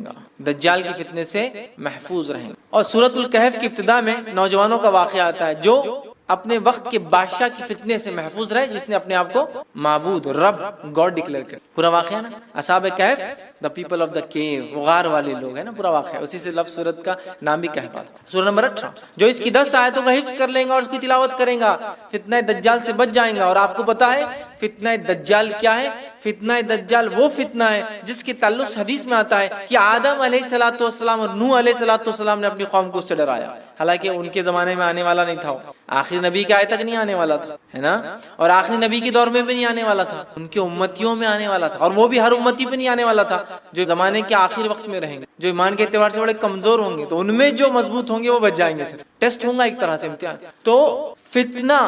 گا، دجال کے فتنے سے محفوظ رہیں گے۔ اور سورۃ الکہف کی ابتدا میں نوجوانوں کا واقعہ آتا ہے جو اپنے وقت کے بادشاہ کے فتنے سے محفوظ رہے، جس نے اپنے آپ کو معبود رب گاڈ ڈکلیئر کیا۔ پورا واقعہ نا اصحاب کہف، دا پیپل آف دا کیو، غار والے لوگ ہیں نا، پورا واقعہ اسی سے لفظ سورت کا نام بھی کہف آتا ہے۔ سورہ نمبر 18 جو اس کی 10 آیتوں کا حفظ کر لیں گا اور اس کی تلاوت کریں گا فتنہ دجال سے بچ جائیں گا۔ اور آپ کو پتا ہے فتنہ دجال کیا ہے؟ فتنہ دجال وہ فتنہ ہے جس کے تعلق حدیث میں آتا ہے کہ آدم علیہ الصلوۃ والسلام اور نوح علیہ الصلوۃ والسلام نے اپنی قوم کو اس سے ڈرایا، حالانکہ ان کے زمانے میں آنے والا نہیں تھا، آخری نبی کے آئے تک نہیں آنے والا تھا، ہے نا، اور آخری نبی کے دور میں بھی نہیں آنے والا تھا، ان کے امتیوں میں آنے والا تھا، اور وہ بھی ہر امتی پہ نہیں آنے والا تھا، جو زمانے کے آخری وقت میں رہیں گے، جو ایمان کے اعتبار سے بڑے کمزور ہوں گے، تو ان میں جو مضبوط ہوں گے وہ بچ جائیں گے، صرف ٹیسٹ ہوگا ایک طرح سے، امتحان۔ تو فتنہ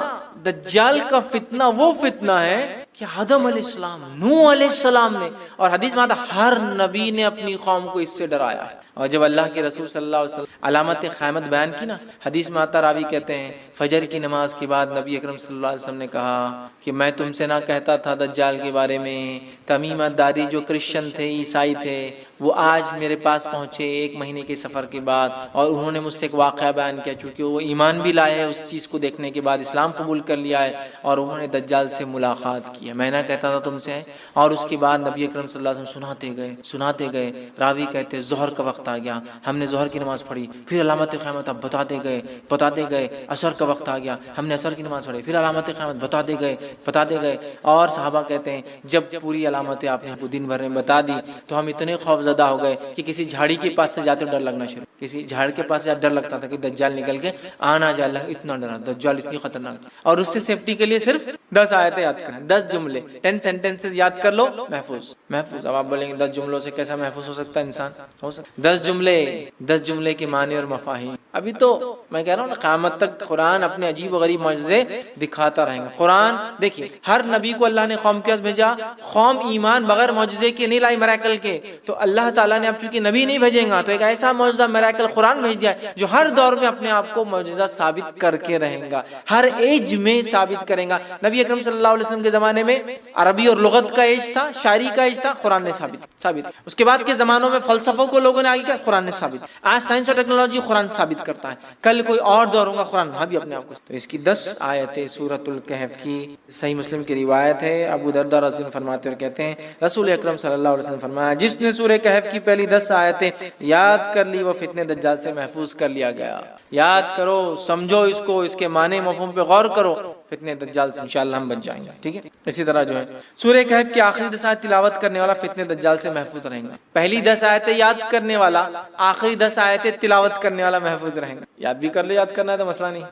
دجال کا فتنہ وہ فتنہ ہے کہ آدم علیہ السلام، نوح علیہ السلام نے، اور حدیث میں آتا ہر نبی نے اپنی قوم کو اس سے ڈرایا ہے۔ اور جب اللہ کے رسول صلی اللہ علیہ وسلم علامت قیامت بیان کی نا، حدیث میں آتا، راوی کہتے ہیں فجر کی نماز کے بعد نبی اکرم صلی اللہ علیہ وسلم نے کہا کہ میں تم سے نہ کہتا تھا دجال کے بارے میں، تمیمہ داری جو کرسچن تھے، عیسائی تھے، وہ آج میرے پاس پہنچے 1 مہینے کے سفر کے بعد، اور انہوں نے مجھ سے ایک واقعہ بیان کیا، چونکہ وہ ایمان بھی لائے ہیں اس چیز کو دیکھنے کے بعد، اسلام قبول کر لیا ہے، اور انہوں نے دجال سے ملاقات کی ہے، میں نہ کہتا تھا تم سے۔ اور اس کے بعد نبی اکرم صلی اللہ علیہ وسلم سناتے گئے، راوی کہتے ظہر کا وقت آ گیا، ہم نے ظہر کی نماز پڑھی، پھر علامت قیامت اب بتاتے گئے، عصر کا وقت آ گیا، ہم نے عصر کی نماز پڑھی، پھر علامت قیامت بتاتے گئے، اور صحابہ کہتے ہیں جب پوری علامتیں آپ نے ہم کو دن بھر میں بتا دی تو ہم اتنے خوف زدہ ہو گئے کہ کسی جھاڑی کے پاس سے جاتے ڈر لگنا شروع، کسی جھاڑ کے پاس سے ڈر لگتا تھا کہ دجال نکل کے آنا جا، اللہ اتنا ڈرا، دجال اتنی خطرناک، اور اس سے سیفٹی کے لیے صرف 10 آیتیں یاد کریں، 10 جملے، 10 سینٹنسز یاد کر لو، محفوظ۔ اب آپ بولیں گے 10 جملوں سے کیسا محفوظ ہو سکتا ہے انسان؟ ہو سکتا 10 جملے کے معنی اور مفاہیم۔ ابھی تو میں کہہ رہا ہوں نا قیامت تک قرآن اپنے عجیب و غریب معجزے دکھاتا رہے گا۔ قرآن دیکھیے ہر نبی کو اللہ نے قوم کے پاس بھیجا، قوم ایمان بغیر معجزے کے نہیں لائی، میراکل کے، تو اللہ تعالیٰ نے اب چونکہ نبی نہیں بھیجیں گا تو ایک ایسا معجزہ میراکل قرآن بھیج دیا ہے جو ہر دور میں اپنے آپ کو معجزہ ثابت کر کے رہے گا، ہر ایج میں ثابت کرے گا۔ نبی اکرم صلی اللہ علیہ وسلم کے زمانے میں عربی اور لغت کا ایج تھا، شاعری کا ایج تھا، قرآن نے ثابت۔ اس کے بعد کے زمانوں میں فلسفوں کو لوگوں نے آگے کیا، قرآن نے ثابت۔ آج سائنس اور ٹیکنالوجی قرآن ثابت کرتا ہے، کل کوئی اور دور ہوگا قرآن وہاں بھی اپنے آپ کو۔ تو اس کی 10 آیتیں سورۃ الکہف کی، صحیح مسلم کی روایت ہے، ابو درداء رضی اللہ عنہ فرماتے اور کہتے ہیں رسول اکرم صلی اللہ علیہ وسلم فرمایا جس نے سورہ کہف کی پہلی 10 آیتیں یاد کر لی وہ فتنے دجال سے محفوظ کر لیا گیا۔ یاد کرو، سمجھو اس کو، اس کے معنی مفہوم پہ غور کرو، فتنے دجال سے انشاءاللہ ہم بچ جائیں گے، ٹھیک ہے۔ اسی طرح جو ہے سورہ کہف کی آخری 10 آیت تلاوت کرنے والا فتنے دجال سے محفوظ رہیں گا، پہلی 10 آیتیں یاد کرنے والا، آخری 10 آیتیں تلاوت کرنے والا محفوظ رہیں گا۔ یاد بھی کر لے، یاد کرنا ہے تو مسئلہ نہیں۔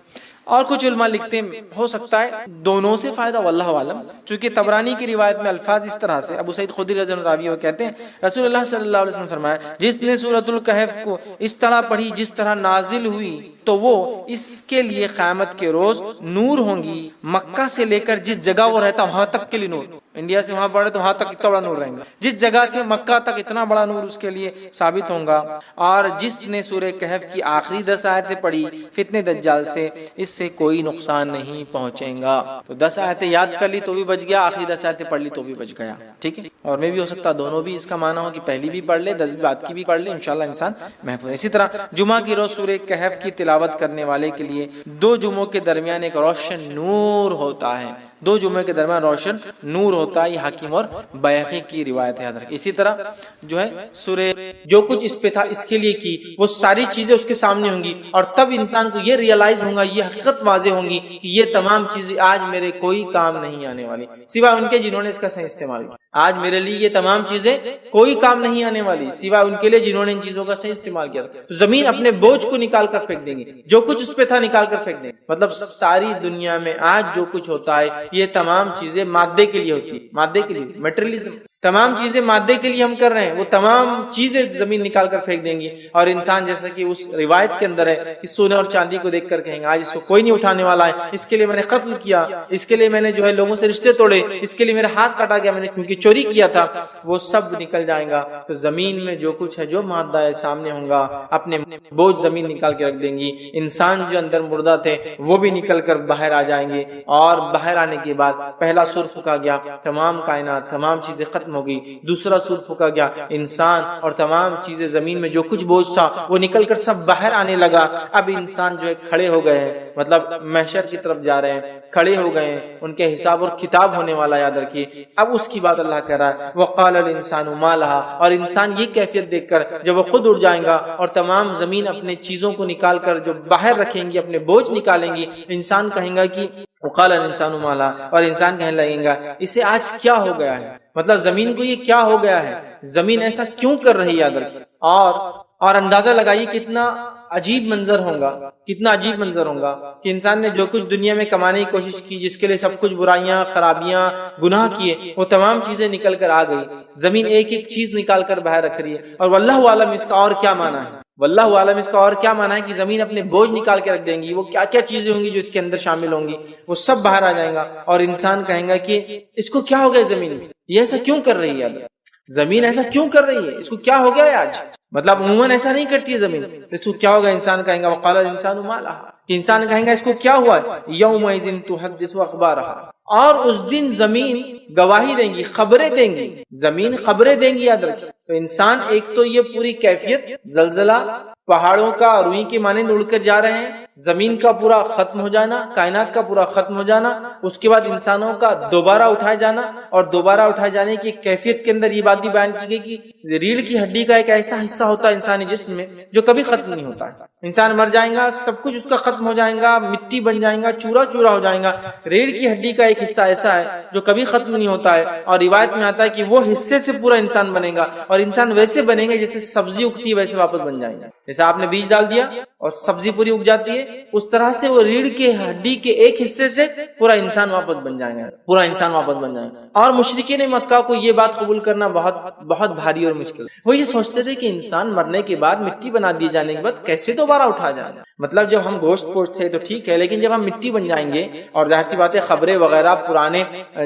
اور کچھ علماء لکھتے ہیں ہو سکتا ہے دونوں سے فائدہ، واللہ عالم، چونکہ طبرانی کی روایت میں الفاظ اس طرح سے، ابو سعید خدری رضی اللہ عنہ کہتے ہیں رسول اللہ صلی اللہ علیہ وسلم فرمایا جس نے سورۃ الکہف کو اس طرح پڑھی جس طرح نازل ہوئی تو وہ اس کے لیے قیامت کے روز نور ہوں گی، مکہ سے لے کر جس جگہ وہ رہتا وہاں تک کے لیے نور، انڈیا سے وہاں پڑھے تو وہاں تک اتنا بڑا نور رہے گا، جس جگہ سے مکہ تک اتنا بڑا نور اس کے لیے ثابت ہوگا۔ اور جس نے سورہ کہف کی آخری 10 آیتیں پڑھی فتنے دجال سے، اس سے کوئی نقصان نہیں پہنچے گا۔ تو 10 آیتیں یاد کر لی تو بھی بچ گیا، آخری 10 آیتیں پڑھ لی تو بھی بچ گیا، ٹھیک ہے۔ اور میں بھی ہو سکتا دونوں بھی اس کا معنی ہو کہ پہلی بھی پڑھ لے، 10 بعد کی بھی پڑھ لے، انشاءاللہ انسان محفوظ ہے۔ اسی طرح جمعہ کی روز سورہ کہف کی تلاوت کرنے والے کے لیے 2 جمعوں کے درمیان ایک روشن نور ہوتا ہے، 2 جمعے کے درمیان روشن نور ہوتا ہے، یہ حاکم اور بیہقی کی روایت ہے، یاد رکھیں۔ اسی طرح جو ہے سورہ جو کچھ اس پہ تھا اس کے لیے کی وہ ساری چیزیں اس کے سامنے ہوں گی، اور تب انسان کو یہ ریئلائز ہوگا، یہ حقیقت واضح ہوگی کہ یہ تمام چیزیں آج میرے کوئی کام نہیں آنے والی سوائے ان کے جنہوں نے اس کا صحیح استعمال کیا۔ آج میرے لیے یہ تمام چیزیں کوئی کام نہیں آنے والی سوائے ان کے لیے جنہوں نے ان چیزوں کا صحیح استعمال کیا۔ تو زمین اپنے بوجھ کو نکال کر پھینک دیں گے، جو کچھ اس پہ تھا نکال کر پھینک دیں گے۔ مطلب ساری دنیا میں آج جو کچھ ہوتا ہے یہ تمام چیزیں مادے کے لیے ہوتی ہے، مادے کے لیے، میٹریلزم، تمام چیزیں مادے کے لیے ہم کر رہے ہیں، وہ تمام چیزیں زمین نکال کر پھینک دیں گی، اور انسان جیسا کہ اس روایت کے اندر ہے کہ سونے اور چاندی کو دیکھ کر کہیں گے آج اس کو کوئی نہیں اٹھانے والا ہے، اس کے لیے میں نے قتل کیا، اس کے لیے میں نے جو ہے لوگوں سے رشتے توڑے، اس کے لیے میرا ہاتھ کاٹا گیا، میں نے کیونکہ چوری کیا تھا، وہ سب نکل جائے گا۔ تو زمین میں جو کچھ ہے، جو مادہ ہے سامنے ہوگا، اپنے بوجھ زمین نکال کے رکھ دیں گی۔ انسان جو اندر مردہ تھے وہ بھی نکل کر باہر آ جائیں گے، اور باہر آنے کے بعد پہلا سور پھونکا گیا، تمام کائنات، تمام چیزیں ختم ہو گئی، دوسرا سور پھونکا گیا، انسان اور تمام چیزیں، زمین میں جو کچھ بوجھ تھا وہ نکل کر سب باہر آنے لگا۔ اب انسان جو ہے کھڑے ہو گئے ہیں، مطلب محشر کی طرف جا رہے ہیں، کھڑے ہو گئے ہیں، ان کے حساب اور کتاب ہونے والا، یاد رکھیے۔ اب اس کی بات اللہ کہہ رہا ہے، وقال الانسان ما لها، اور انسان یہ کیفیت دیکھ کر جب وہ خود اٹھ جائیں گا اور تمام زمین اپنے چیزوں کو نکال کر جو باہر رکھیں گی، اپنے بوجھ نکالیں گی، انسان کہیں گا کہ وقال الانسان ما لها، اور انسان کہنے لگیں گا اسے آج کیا ہو گیا ہے، مطلب زمین کو یہ کیا ہو گیا ہے، زمین ایسا کیوں کر رہی ہے، یاد رکھیے۔ اور اندازہ لگائیے کتنا عجیب منظر ہوگا، کتنا عجیب منظر ہوگا کہ انسان نے جو کچھ دنیا میں کمانے کی کوشش کی، جس کے لیے سب کچھ برائیاں، خرابیاں، گناہ کیے، وہ تمام چیزیں نکل کر آ گئی، زمین ایک ایک چیز نکال کر باہر رکھ رہی ہے۔ اور واللہ عالم اس کا اور کیا معنی ہے، واللہ عالم اس کا اور کیا معنی ہے کہ زمین اپنے بوجھ نکال کے رکھ دیں گی، وہ کیا کیا چیزیں ہوں گی جو اس کے اندر شامل ہوں گی، وہ سب باہر آ جائیں گا، اور انسان کہیں گا کہ اس کو کیا ہو گیا، زمین یہ ایسا کیوں کر رہی ہے، زمین ایسا کیوں کر رہی ہے، اس کو کیا ہو گیا ہے آج، مطلب عموماً ایسا نہیں کرتی ہے زمین، اس کو کیا ہوگا، انسان کہیں گا وقال الانسان ما لها، انسان کہیں گا اس کو کیا ہوا ہے، یومئذ تحدث اخبارها، اور اس دن زمین گواہی دیں گی، خبریں دیں گی، زمین خبریں دیں گی، یاد رکھیے۔ تو انسان ایک تو یہ پوری کیفیت، زلزلہ، پہاڑوں کا روئی کے مانند اڑ کر جا رہے ہیں، زمین کا پورا ختم ہو جانا، کائنات کا پورا ختم ہو جانا، اس کے بعد انسانوں کا دوبارہ اٹھائے جانا، اور دوبارہ اٹھائے جانے کی کیفیت کے اندر یہ بات بھی بیان کی گئی کہ ریڑھ کی ہڈی کا ایک ایسا حصہ ہوتا ہے انسانی جسم میں جو کبھی ختم نہیں ہوتا ہے، انسان مر جائے گا، سب کچھ اس کا ختم ہو جائے گا، مٹی بن جائے گا، چورا چورا ہو جائے گا، ریڑھ کی ہڈی کا ایک حصہ ایسا ہے جو کبھی ختم نہیں ہوتا ہے، اور روایت میں آتا ہے کہ وہ حصے سے پورا انسان بنے گا، اور انسان ویسے بنے گا جیسے سبزی اگتی ہے ویسے واپس بن جائیں گے، جیسے آپ نے بیج ڈال دیا اور سبزی پوری اگ جاتی ہے، اس طرح سے وہ ریڑھ کے ہڈی کے ایک حصے سے پورا انسان واپس بن جائے گا، پورا انسان واپس بن جائے گا۔ اور مشرکین مکہ کو یہ بات قبول کرنا بہت بہت بھاری اور مشکل، وہ یہ سوچتے تھے کہ انسان مرنے کے بعد، مٹی بنا دی جانے کے بعد کیسے دوبارہ اٹھا جائے، مطلب جب ہم گوشت پوشت تھے تو ٹھیک ہے، لیکن جب ہم مٹی بن جائیں گے، اور ظاہر سی بات ہے خبریں وغیرہ پرانے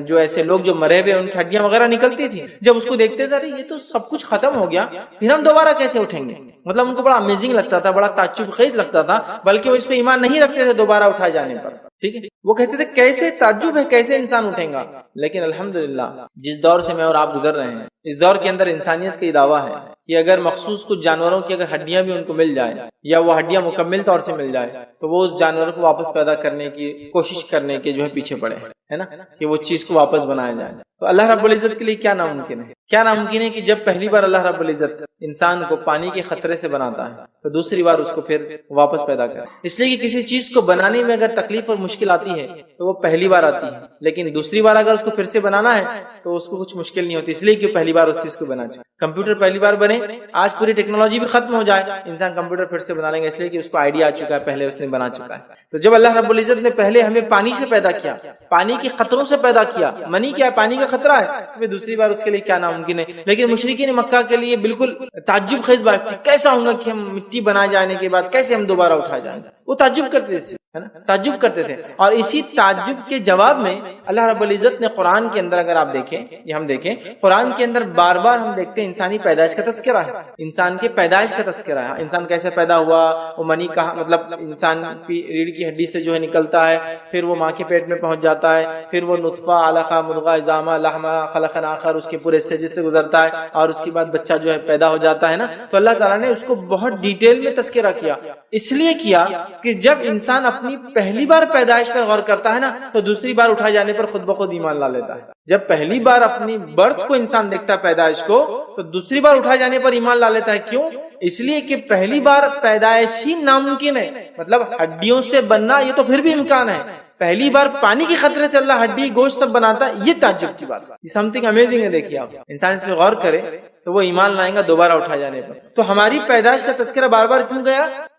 جو ایسے لوگ جو مرے ہوئے ان کی ہڈیاں وغیرہ نکلتی تھی، جب اس کو دیکھتے تھے یہ تو سب کچھ ختم ہو گیا، پھر ہم دوبارہ کیسے اٹھیں گے، مطلب ان کو بڑا امیزنگ لگتا تھا، بڑا تعجب خیز لگتا تھا، بلکہ وہ اس پہ ایمان نہیں رکھتے تھے دوبارہ اٹھائے جانے پر، ٹھیک ہے، وہ کہتے تھے کیسے تعجب ہے، کیسے انسان اٹھیں گا۔ لیکن الحمدللہ جس دور سے میں اور آپ گزر رہے ہیں، اس دور کے اندر انسانیت کا یہ دعویٰ ہے کہ اگر مخصوص کچھ جانوروں کی اگر ہڈیاں بھی ان کو مل جائے، یا وہ ہڈیاں مکمل طور سے مل جائے، تو وہ اس جانور کو واپس پیدا کرنے کی کوشش کرنے کے جو ہے پیچھے پڑے ہیں، ہے نا، کہ وہ چیز کو واپس بنایا جائے۔ تو اللہ رب العزت کے لیے کیا ناممکن ہے، کیا ناممکن ہے کہ جب پہلی بار اللہ رب العزت انسان کو پانی کے خطرے سے بناتا ہے تو دوسری بار اس کو پھر واپس پیدا کرے، اس لیے کہ کسی چیز کو بنانے میں اگر تکلیف اور مشکل آتی ہے تو وہ پہلی بار آتی ہے، لیکن دوسری بار اگر اس کو پھر سے بنانا ہے تو اس کو کچھ مشکل نہیں ہوتی، اس لیے کہ پہلی بار اس چیز کو بنا چاہے۔ کمپیوٹر پہلی بار بنے، آج پوری ٹیکنالوجی بھی ختم ہو جائے، انسان کمپیوٹر پھر سے بنا لیں گے، اس لیے کہ اس کو آئیڈیا آ چکا ہے، پہلے اس نے بنا چکا ہے۔ تو جب اللہ رب العزت نے پہلے ہمیں پانی سے پیدا کیا، پانی کے خطروں سے پیدا کیا، منی کیا ہے، پانی کا خطرہ ہے، پھر دوسری بار اس کے لیے کیا ناممکن ہے۔ لیکن مشرکین مکہ کے لیے بالکل تعجب خیز بات تھی، کیسا ہوگا کہ ہم مٹی بنائے جانے کے بعد کیسے ہم دوبارہ اٹھا جائیں گے، وہ تعجب کرتے تھے، ہے نا، تعجب کرتے تھے۔ اور اسی تعجب کے جواب میں اللہ رب العزت نے قرآن کے اندر، اگر آپ دیکھیں، یہ ہم دیکھیں قرآن کے اندر بار بار ہم دیکھتے ہیں انسانی پیدائش کا تذکرہ ہے، انسان کے پیدائش کا تذکرہ ہے، انسان کیسے پیدا ہوا، وہ منی کہاں، مطلب انسان کی ریڑھ کی ہڈی سے جو ہے نکلتا ہے، پھر وہ ماں کے پیٹ میں پہنچ جاتا ہے، پھر وہ نطفہ، علقہ، مضغہ، عظامہ، لحمہ، خلقہ آخر، اس کے پورے اسٹیجز سے گزرتا ہے، اور اس کے بعد بچہ جو ہے پیدا ہو جاتا ہے نا۔ تو اللہ تعالیٰ نے اس کو بہت ڈیٹیل میں تذکرہ کیا، اس لیے کیا کہ جب انسان اپنی پہلی بار پیدائش پر غور کرتا ہے نا تو دوسری بار اٹھائے جانے پر خود بخود ایمان لا لیتا ہے۔ جب پہلی بار اپنی برتھ کو انسان دیکھتا ہے، پیدائش کو، تو دوسری بار اٹھائے جانے پر ایمان لا لیتا ہے۔ کیوں؟ اس لیے کہ پہلی بار پیدائش ہی ناممکن ہے، مطلب ہڈیوں سے بننا یہ تو پھر بھی امکان ہے، پہلی بار پانی کے خطرے سے اللہ ہڈی گوشت سب بناتا ہے، یہ تعجب کی بات ہے، یہ سم تھنگ امیزنگ ہے۔ دیکھیے آپ، انسان اس پہ غور کرے تو وہ ایمان لائیں گا دوبارہ اٹھائے جانے پر۔ تو ہماری پیدائش کا تذکرہ بار بار کیوں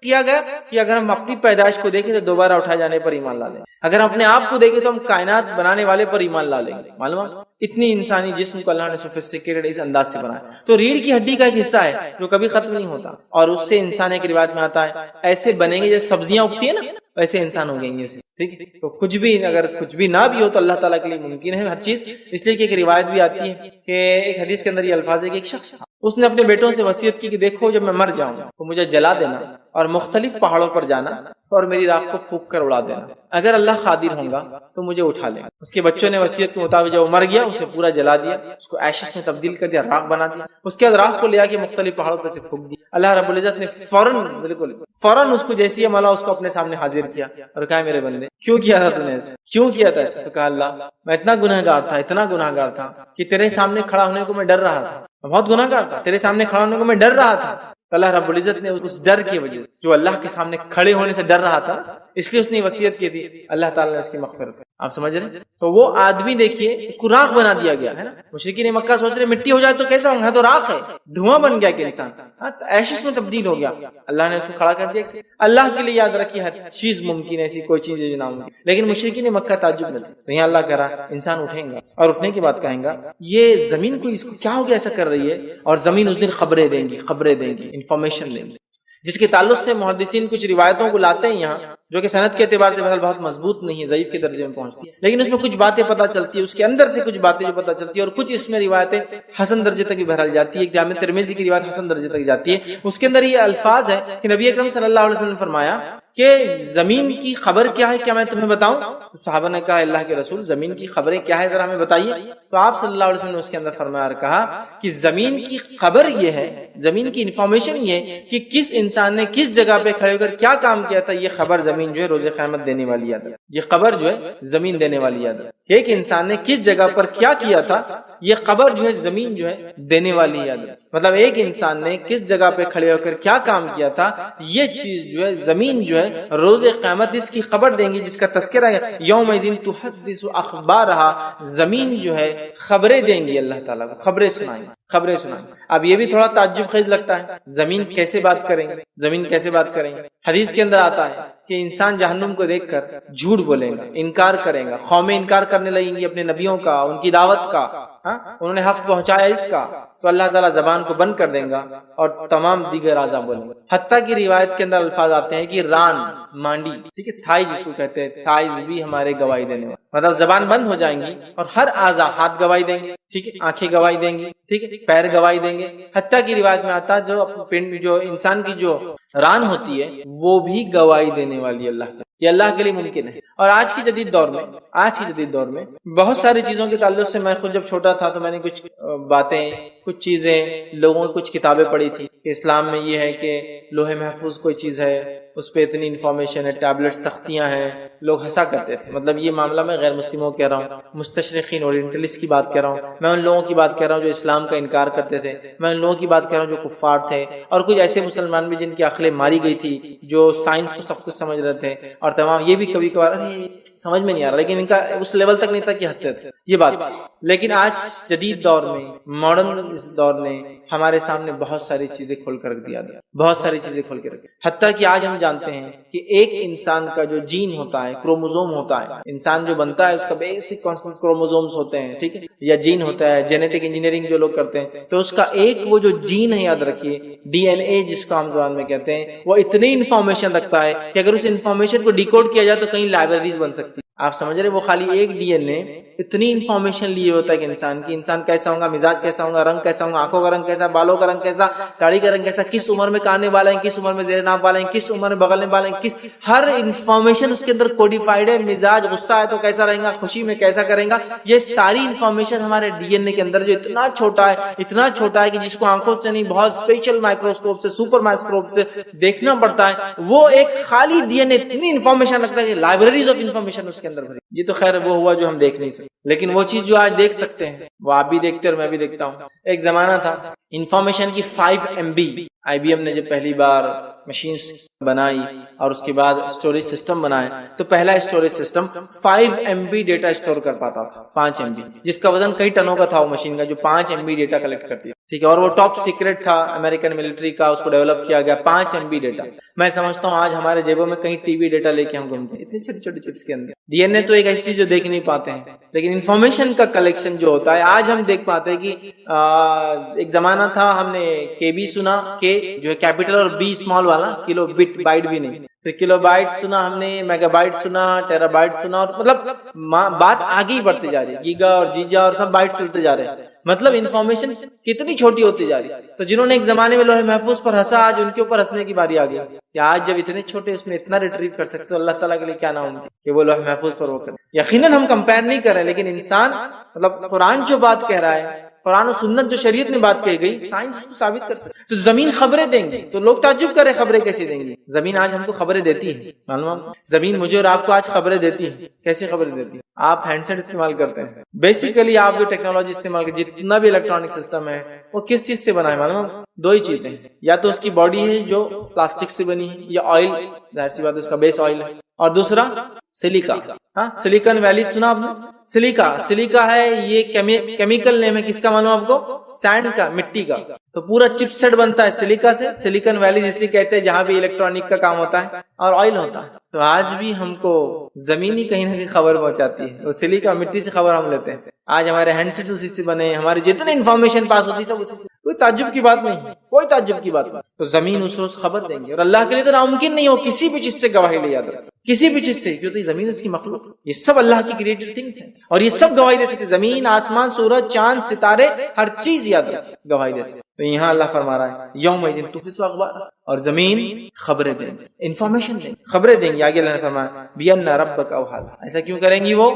کیا گیا کہ اگر ہم اپنی پیدائش کو دیکھیں تو دوبارہ اٹھائے جانے پر ایمان لا لیں، اگر ہم اپنے آپ کو دیکھیں تو ہم کائنات بنانے والے پر ایمان لا لیں گے۔ معلوم اتنی انسانی جسم کو اللہ نے سوفسٹیکیٹڈ اس انداز سے بنایا، تو ریڑھ کی ہڈی کا ایک حصہ ہے جو کبھی ختم نہیں ہوتا، اور اس سے انسان ایک روایت میں آتا ہے ایسے بنیں گے جیسے سبزیاں اگتی ہیں نا، ویسے انسان ہو گیں گے اسے، ٹھیک ہے۔ تو کچھ بھی اگر کچھ بھی نہ بھی ہو تو اللہ تعالیٰ کے لیے ممکن ہے ہر چیز، اس لیے کہ ایک روایت بھی آتی ہے کہ ایک حدیث کے اندر یہ الفاظ ہے کہ ایک شخص اس نے اپنے بیٹوں سے وصیت کی کہ دیکھو جب میں مر جاؤں تو مجھے جلا دینا اور مختلف پہاڑوں پر جانا اور میری راکھ کو پھونک کر اڑا دینا، اگر اللہ قادر ہوگا تو مجھے اٹھا لے۔ اس کے بچوں نے وصیت کے مطابق جب وہ مر گیا اسے پورا جلا دیا، اس کو ایشز میں تبدیل کر دیا، راکھ بنا دیا۔ اس کے بعد راکھ کو لے کے مختلف پہاڑوں پر سے پھونک دیا۔ اللہ رب العزت نے فوراً اس کو جیسی یہ ملا اس کو اپنے سامنے حاضر کیا اور کہا میرے بندے کیوں کیا تھا تو نے ایسے، کیوں کیا تھا ایسے؟ تو کہا اللہ میں اتنا گناہگار تھا کہ تیرے سامنے کھڑا ہونے کو میں ڈر رہا تھا، بہت گناہگار تھا، تیرے سامنے کھڑا ہونے کو میں ڈر رہا تھا۔ اللہ رب العزت نے اس ڈر کی وجہ سے، جو اللہ کے سامنے کھڑے ہونے سے ڈر رہا تھا اس لیے اس نے وصیت کی تھی، اللہ تعالیٰ نے اس کی مغفرت کی۔ آپ سمجھ رہے ہیں؟ تو وہ آدمی دیکھیے اس کو راکھ بنا دیا گیا ہے نا۔ مشرکین مکہ سوچ رہے مٹی ہو جائے تو کیسا ہوگا، تو راکھ ہے، دھواں بن گیا کہ انسان ایشز میں تبدیل ہو گیا، اللہ نے اس کو کھڑا کر دیا۔ اللہ کے لیے یاد رکھیے ہر چیز ممکن ہے، ایسی کوئی چیز ہے جو ناممکن، لیکن مشرکین مکہ تعجب میں تھے۔ تو یہاں اللہ کہہ رہا انسان اٹھیں گا اور اٹھنے کے بعد کہیں گا یہ زمین کو اس کو کیا ہو گیا ایسا کر رہی ہے، اور زمین اس دن خبریں دیں گی، انفارمیشن دیں گی، جس کے تعلق سے محدثین کچھ روایتوں کو لاتے ہیں یہاں، جو کہ سند کے اعتبار سے بہرحال بہت مضبوط نہیں ہے، ضعیف کے درجے میں پہنچتی ہے، لیکن اس میں کچھ باتیں پتہ چلتی ہے، اس کے اندر سے کچھ باتیں جو پتہ چلتی ہے، اور کچھ اس میں روایتیں حسن درجے تک بھی بہرحال جاتی ہے۔ ایک جامع ترمذی کی روایت حسن درجے تک جاتی ہے، اس کے اندر یہ الفاظ ہے کہ نبی اکرم صلی اللہ علیہ وسلم نے فرمایا کہ زمین کی خبر کیا ہے، کیا میں تمہیں بتاؤں؟ صحابہ نے کہا اللہ کے رسول زمین کی خبریں کیا ہے ذرا ہمیں بتائیے۔ تو آپ صلی اللہ علیہ وسلم نے اس کے اندر فرمایا اور کہا کہ زمین کی خبر یہ ہے، زمین کی انفارمیشن یہ ہے کہ کس انسان نے کس جگہ پہ کھڑے ہو کر کیا کام کیا تھا، یہ خبر زمین جو ہے روز قیامت دینے والی یاد ہے، یہ خبر جو ہے زمین دینے والی یاد ہے۔ ایک انسان نے کس جگہ پر کیا کیا تھا یہ خبر جو ہے زمین جو ہے دینے والی یاد ہے، مطلب ایک انسان نے کس جگہ پہ کھڑے ہو کر کیا کام کیا تھا یہ چیز جو ہے زمین جو ہے روز قیامت اس کی خبر دیں گی، جس کا تذکرہ ہے یومئذ تحدث اخبارہا، زمین جو ہے خبریں دیں گی، اللہ تعالیٰ کو خبریں سنائیں۔ اب یہ بھی تھوڑا تعجب خیز لگتا ہے، زمین کیسے بات کریں گے؟ حدیث کے اندر آتا ہے کہ انسان جہنم کو دیکھ کر جھوٹ بولے گا، انکار کرے گا، قومیں انکار کرنے لگیں گی اپنے نبیوں کا، ان کی دعوت کا، انہوں نے حق پہنچایا اس کا، تو اللہ تعالیٰ زبان کو بند کر دیں گا اور تمام دیگر اعضاء بولیں گے۔ حتیٰ کی روایت کے اندر الفاظ آتے ہیں کہ ران، مانڈی، ٹھیک ہے، تھائی جس کو کہتے ہیں، تھائز بھی ہمارے گواہی دینے والے، مطلب زبان بند ہو جائیں گی اور ہر اعضاء، ہاتھ گواہی دیں گے، ٹھیک ہے، آنکھیں گواہی دیں گی، ٹھیک ہے، پیر گواہی دیں گے، حتیٰ کی روایت میں آتا جو انسان کی جو ران ہوتی ہے وہ بھی گواہی دینے والی اللہ کا، یہ اللہ کے لیے ممکن ہے۔ اور آج کی جدید دور میں بہت ساری چیزوں کے تعلق سے، میں خود جب چھوٹا تھا تو میں نے کچھ باتیں، کچھ چیزیں، لوگوں کی کچھ کتابیں پڑھی تھی کہ اسلام میں یہ ہے کہ لوح محفوظ کوئی چیز ہے، اس پہ اتنی انفارمیشن ہے، ٹیبلٹس، تختیاں ہیں، لوگ ہنسا کرتے تھے، مطلب یہ معاملہ میں غیر مسلموں کہہ رہا ہوں، مستشرقین اورینٹلسٹ کی بات کہہ رہا ہوں، میں ان لوگوں کی بات کہہ رہا ہوں جو اسلام کا انکار کرتے تھے، میں ان لوگوں کی بات کہہ رہا ہوں جو کفار تھے، اور کچھ ایسے مسلمان بھی جن کی عقلیں ماری گئی تھی، جو سائنس کو سب کچھ سمجھ رہے تھے، اور تمام یہ بھی کبھی کبھار سمجھ میں نہیں آ رہا، لیکن ان کا اس لیول تک نہیں تھا کہ ہنستے تھے، یہ بات۔ لیکن آج جدید دور میں، ماڈرن اس دور نے ہمارے سامنے بہت ساری چیزیں کھول کر رکھ دیا، حتیٰ کہ آج ہم جانتے ہیں کہ ایک انسان کا جو جین ہوتا ہے، کروموزوم ہوتا ہے، انسان جو بنتا ہے اس کا بیسک کروموزومز ہوتے ہیں، ٹھیک ہے، یا جین ہوتا ہے، جینیٹک انجینئرنگ جو لوگ کرتے ہیں، تو اس کا ایک وہ جو جین ہے، یاد رکھیے ڈی این اے جس کو ہم زبان میں کہتے ہیں، وہ اتنی انفارمیشن رکھتا ہے کہ اگر اس انفارمیشن کو ڈیکوڈ کیا جائے تو کئی لائبریریز بن سکتی ہیں۔ آپ سمجھ رہے، وہ خالی ایک ڈی این اے اتنی انفارمیشن لیے ہوتا ہے کہ انسان کیسا ہوگا، مزاج کیسا ہوگا، رنگ کیسا ہوگا، آنکھوں کا رنگ کیسا، بالوں کا رنگ کیسا، داڑھی کا رنگ کیسا، کس عمر میں کاننے والا ہے، کس عمر میں زیر ناف والا ہے، کس عمر میں بغل میں والا ہے، ہر انفارمیشن اس کے اندر کوڈیفائڈ ہے۔ مزاج غصہ ہے تو کیسا رہے گا، خوشی میں کیسا کرے گا، یہ ساری انفارمیشن ہمارے ڈی این اے کے اندر جو اتنا چھوٹا ہے کہ جس کو آنکھوں سے نہیں، بہت اسپیشل مائکروسکوپ سے، سپر مائکروسکوپ سے دیکھنا پڑتا ہے، وہ ایک خالی ڈی این اے اتنی انفارمیشن رکھتا ہے کہ لائبریریز آف انفارمیشن اس کے اندر بھری۔ یہ تو خیر وہ ہوا جو ہم دیکھ نہیں سکتے، لیکن وہ چیز جو آج دیکھ سکتے ہیں وہ آپ بھی دیکھتے اور میں بھی دیکھتا ہوں۔ ایک زمانہ تھا انفارمیشن کی 5 MB، آئی بی ایم نے جب پہلی بار مشینز بنائی اور اس کے بعد اسٹوریج سسٹم بنائے تو پہلا storage system 5 MB data store کر پاتا تھا، 5 MB، جس کا وزن کئی ٹنوں کا تھا وہ مشین کا، جو 5 MB ڈیٹا کلیکٹ کرتی ہے، ٹھیک ہے، اور وہ ٹاپ سیکرٹ تھا امریکن ملٹری کا، اس کو ڈیولپ کیا گیا، 5 MB ڈیٹا۔ میں سمجھتا ہوں آج ہمارے جیبوں میں کہیں ٹی وی ڈیٹا لے کے ہم گھومتے ہیں، اتنی چھوٹی چھوٹی چپس کے اندر۔ ڈی این اے تو ایک ایسی چیز جو دیکھ نہیں پاتے ہیں، لیکن انفارمیشن کا کلیکشن جو ہوتا ہے آج ہم دیکھ پاتے ہیں کہ ایک زمانہ تھا ہم نے کے بی سنا، کہ جو ہے کیپٹل اور بی اسمال والا، کلو بٹ بائٹ بھی نہیں، پھر کلو بائٹ سنا ہم نے، میگا بائٹ سنا، ٹیرا بائٹ سنا، اور مطلب بات آگے ہی بڑھتی جا رہی ہے، گیگا اور جیجا اور سب بائٹ چلتے جا رہے ہیں۔ مطلب انفارمیشن کتنی چھوٹی ہوتی جا رہی ہے. تو جنہوں نے ایک زمانے میں لوح محفوظ پر ہنسا، آج ان کے اوپر ہنسنے کی باری آ گئی کہ آج جب اتنے چھوٹے اس میں اتنا ریٹریو کر سکتے، تو اللہ تعالیٰ کے لیے کیا نام ہے کہ وہ لوح محفوظ پر وہ کرے. یقیناً ہم کمپیئر نہیں کر رہے، لیکن انسان مطلب قرآن جو بات کہہ رہا ہے، قرآن و سنت جو شریعت میں بات کہی گئی، سائنس اس کو ثابت کر سکتے. تو زمین خبریں دیں گی تو لوگ تعجب کرے خبریں کیسے دیں گی. زمین آج ہم کو خبریں دیتی ہے، معلوم. زمین مجھے اور آپ کو آج خبریں دیتی ہے. کیسے خبریں دیتی ہے؟ آپ ہینڈ سیٹ استعمال کرتے ہیں. بیسیکلی آپ جو ٹیکنالوجی استعمال کرتے، جتنا بھی الیکٹرانک سسٹم ہے وہ کس چیز سے بنا ہے معلوم؟ دو ہی چیزیں، یا تو اس کی باڈی ہے جو پلاسٹک سے بنی ہے، یا آئل، ظاہر سی بات اس کا بیس آئل ہے، اور دوسرا سلیکا. ہاں، سلیکن ویلی سنا آپ نے؟ سلیکا ہے، یہ کیمیکل نیم ہے کس کا معلوم آپ کو؟ سینڈ کا، مٹی کا. تو پورا چپ سیٹ بنتا ہے سلیکا سے. سلیکن ویلی اس لیے کہتے ہیں جہاں بھی الیکٹرانک کا کام ہوتا ہے اور آئل ہوتا ہے. تو آج بھی ہم کو زمینی کہیں نہ کہیں خبر پہنچاتی ہے، وہ سلیکا مٹی سے خبر ہم لیتے ہیں. آج ہمارے ہینڈ سیٹ اسی سے بنے، ہماری جتنے انفارمیشن پاس ہوتی ہے سب اسی سے. کوئی تعجب کی بات نہیں، کوئی تعجب کی بات نہیں. تو زمین اس روز خبر دیں گے، اور اللہ کے لیے تو ناممکن نہیں ہو کسی بھی چیز سے گواہی لے. یاد رکھیں، کسی بھی چیز سے، جو تو زمین اس کی مخلوق، یہ سب اللہ کی کریٹڈ تھنگس ہیں، اور یہ سب گواہی دے سکتے. زمین، آسمان، سورج، چاند، ستارے، ہر چیز یاد رکھیں گواہی دے سکتے. تو یہاں اللہ فرما رہا ہے یومئذ تحدث اخبارہا، اور زمین خبریں دیں گے، انفارمیشن دیں گے، خبریں دیں گے. آگے اللہ نے فرمایا بِأَنَّ رَبَّكَ أَوْحَى لَهَا. ایسا کیوں کریں گی وہ؟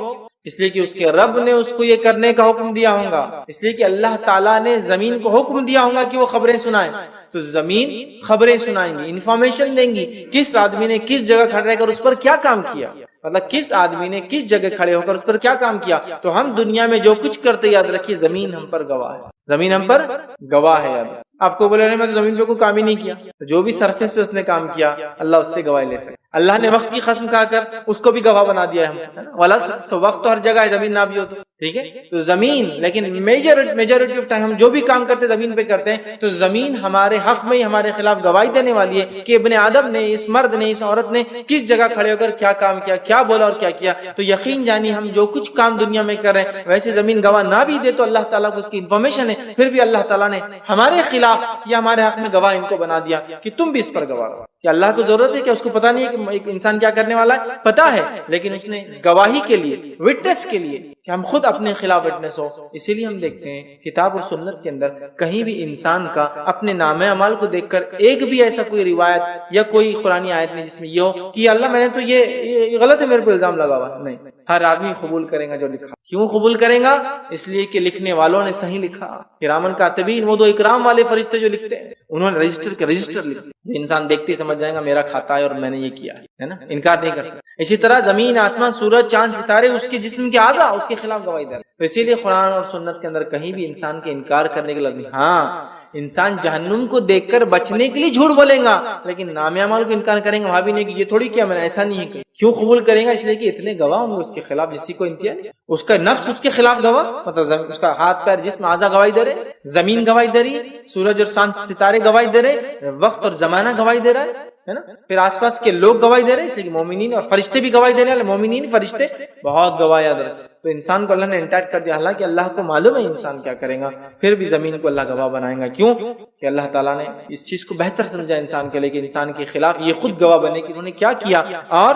اس لیے کہ اس کے رب نے اس کو یہ کرنے کا حکم دیا ہوگا. اس لیے کہ اللہ تعالیٰ نے زمین کو حکم دیا ہوگا کہ وہ خبریں سنائیں. تو زمین خبریں سنائیں گی، انفارمیشن دیں گی، کس آدمی نے کس جگہ کھڑے رہ کر اس پر کیا کام کیا، مطلب کس آدمی نے کس جگہ کھڑے ہو کر اس پر کیا کام کیا. تو ہم دنیا میں جو کچھ کرتے، یاد رکھیے زمین ہم پر گواہ ہے. زمین ہم پر گواہ ہے. یاد آپ کو بولے میں تو زمین پہ کوئی کام ہی نہیں کیا، جو بھی سرفیس پہ اس نے کام کیا اللہ اس سے گواہی لے سکے. اللہ نے وقت کی قسم کھا کر اس کو بھی گواہ بنا دیا ہے ہم. تو وقت تو ہر جگہ ہے، زمین نہ بھی ہو تو ٹھیک ہے. تو زمین، لیکن میجورٹی آف ٹائم ہم جو بھی کام کرتے زمین پہ کرتے ہیں. تو زمین ہمارے حق میں، ہمارے خلاف گواہی دینے والی ہے کہ ابن آدم نے، اس مرد نے، اس عورت نے کس جگہ کھڑے ہو کر کیا کام کیا، کیا بولا اور کیا کیا. تو یقین جانی ہم جو کچھ کام دنیا میں کر رہے ہیں، ویسے زمین گواہ نہ بھی دے تو اللہ تعالیٰ کو اس کی انفارمیشن ہے، پھر بھی اللہ تعالیٰ نے ہمارے خلاف یا ہمارے حق میں گواہ ان کو بنا دیا کہ تم بھی اس پر گواہ ہو. کہ اللہ کو ضرورت ہے کہ اس کو پتا نہیں ہے کہ ایک انسان کیا کرنے والا ہے؟ پتا ہے، لیکن اس نے گواہی کے لیے، وٹنس کے لیے، کہ ہم خود اپنے خلاف وٹنس ہو. اسی لیے ہم دیکھتے ہیں کتاب اور سنت کے اندر کہیں بھی انسان کا اپنے نامہ اعمال کو دیکھ کر ایک بھی ایسا کوئی روایت یا کوئی قرآنی آیت نہیں جس میں یہ ہو کہ اللہ میں نے تو یہ غلط ہے، میرے پر الزام لگا ہوا. نہیں، ہر آدمی قبول کرے گا جو لکھا. کیوں قبول کرے گا؟ اس لیے کہ لکھنے والوں نے صحیح لکھا. کرامن کاتبین، وہ دو اکرام والے فرشتے جو لکھتے ہیں، انہوں نے رجسٹر لکھتے. انسان دیکھتے ہی سمجھ جائے گا میرا کھاتا ہے اور میں نے یہ کیا ہے نا، انکار نہیں کر سکتا. اسی طرح زمین، آسمان، سورج، چاند، ستارے اس کے جسم کے اعضاء اس کے خلاف گواہی دے. تو اسی لیے قرآن اور سنت کے اندر کہیں بھی انسان کے انکار کرنے کے لفظ. ہاں، انسان جہنم کو دیکھ کر بچنے کے لیے جھوٹ بولیں گا، لیکن نام اعمال کو انکار کریں گا وہاں بھی نہیں کہ یہ تھوڑی کیا میں نے ایسا نہیں ہے. کیوں قبول کریں گا؟ اس لیے کہ اتنے گواہ ہوں گے اس کے خلاف جسی کو انتہا نہیں. اس کا نفس اس کے خلاف گواہ، مطلب اس کا ہاتھ پیر جسم اعضاء گواہی دے رہے، زمین گواہی دے رہی، سورج اور ستارے گواہی دے رہے، وقت اور زمانہ گواہی دے رہا ہے نا. پھر آس پاس کے لوگ گواہی دے رہے ہیں، اس لیے کہ مومنین اور فرشتے بھی گواہی دے رہے ہیں. مومنین، فرشتے بہت گواہ. یاد رکھیں، تو انسان کو اللہ نے انٹیکٹ کر دیا. حالانکہ اللہ کو معلوم ہے انسان کیا کرے گا، پھر بھی زمین کو اللہ گواہ بنائے گا. کیوں؟ کہ اللہ تعالیٰ نے اس چیز کو بہتر سمجھا انسان کے لیے کہ انسان کے خلاف یہ خود گواہ بنے کہ انہوں نے کیا کیا. اور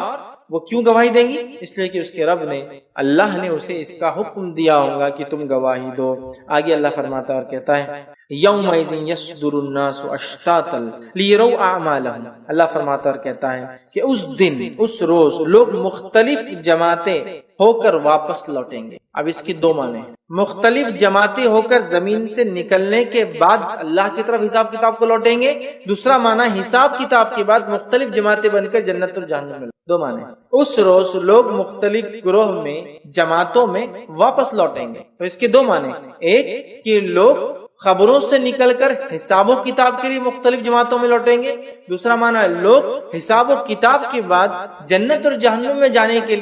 وہ کیوں گواہی دیں گی؟ اس لیے کہ اس کے رب نے، اللہ نے اسے اس کا حکم دیا ہوگا کہ تم گواہی دو. آگے اللہ فرماتا ہے اور کہتا ہے یومئذ یصدر الناس اشتاتا لیروا اعمالهم. اللہ فرماتا اور کہتا ہے کہ اس دن، اس روز لوگ مختلف جماعتیں ہو کر واپس لوٹیں گے. اب اس کی دو معنی ہیں. مختلف جماعتیں ہو کر زمین سے نکلنے کے بعد اللہ کی طرف حساب کتاب کو لوٹیں گے. دوسرا معنی حساب کتاب کے بعد مختلف جماعتیں بن کر جنت اور جہنم میں. دو معنی. اس روز لوگ مختلف گروہ میں، جماعتوں میں واپس لوٹیں گے. تو اس کے دو معنی. ایک کہ لوگ خبروں سے نکل کر حساب و کتاب کے لیے مختلف جماعتوں میں لوٹیں گے. دوسرا معنی ہے لوگ حساب و کتاب کے بعد جنت اور جہنم میں جانے کے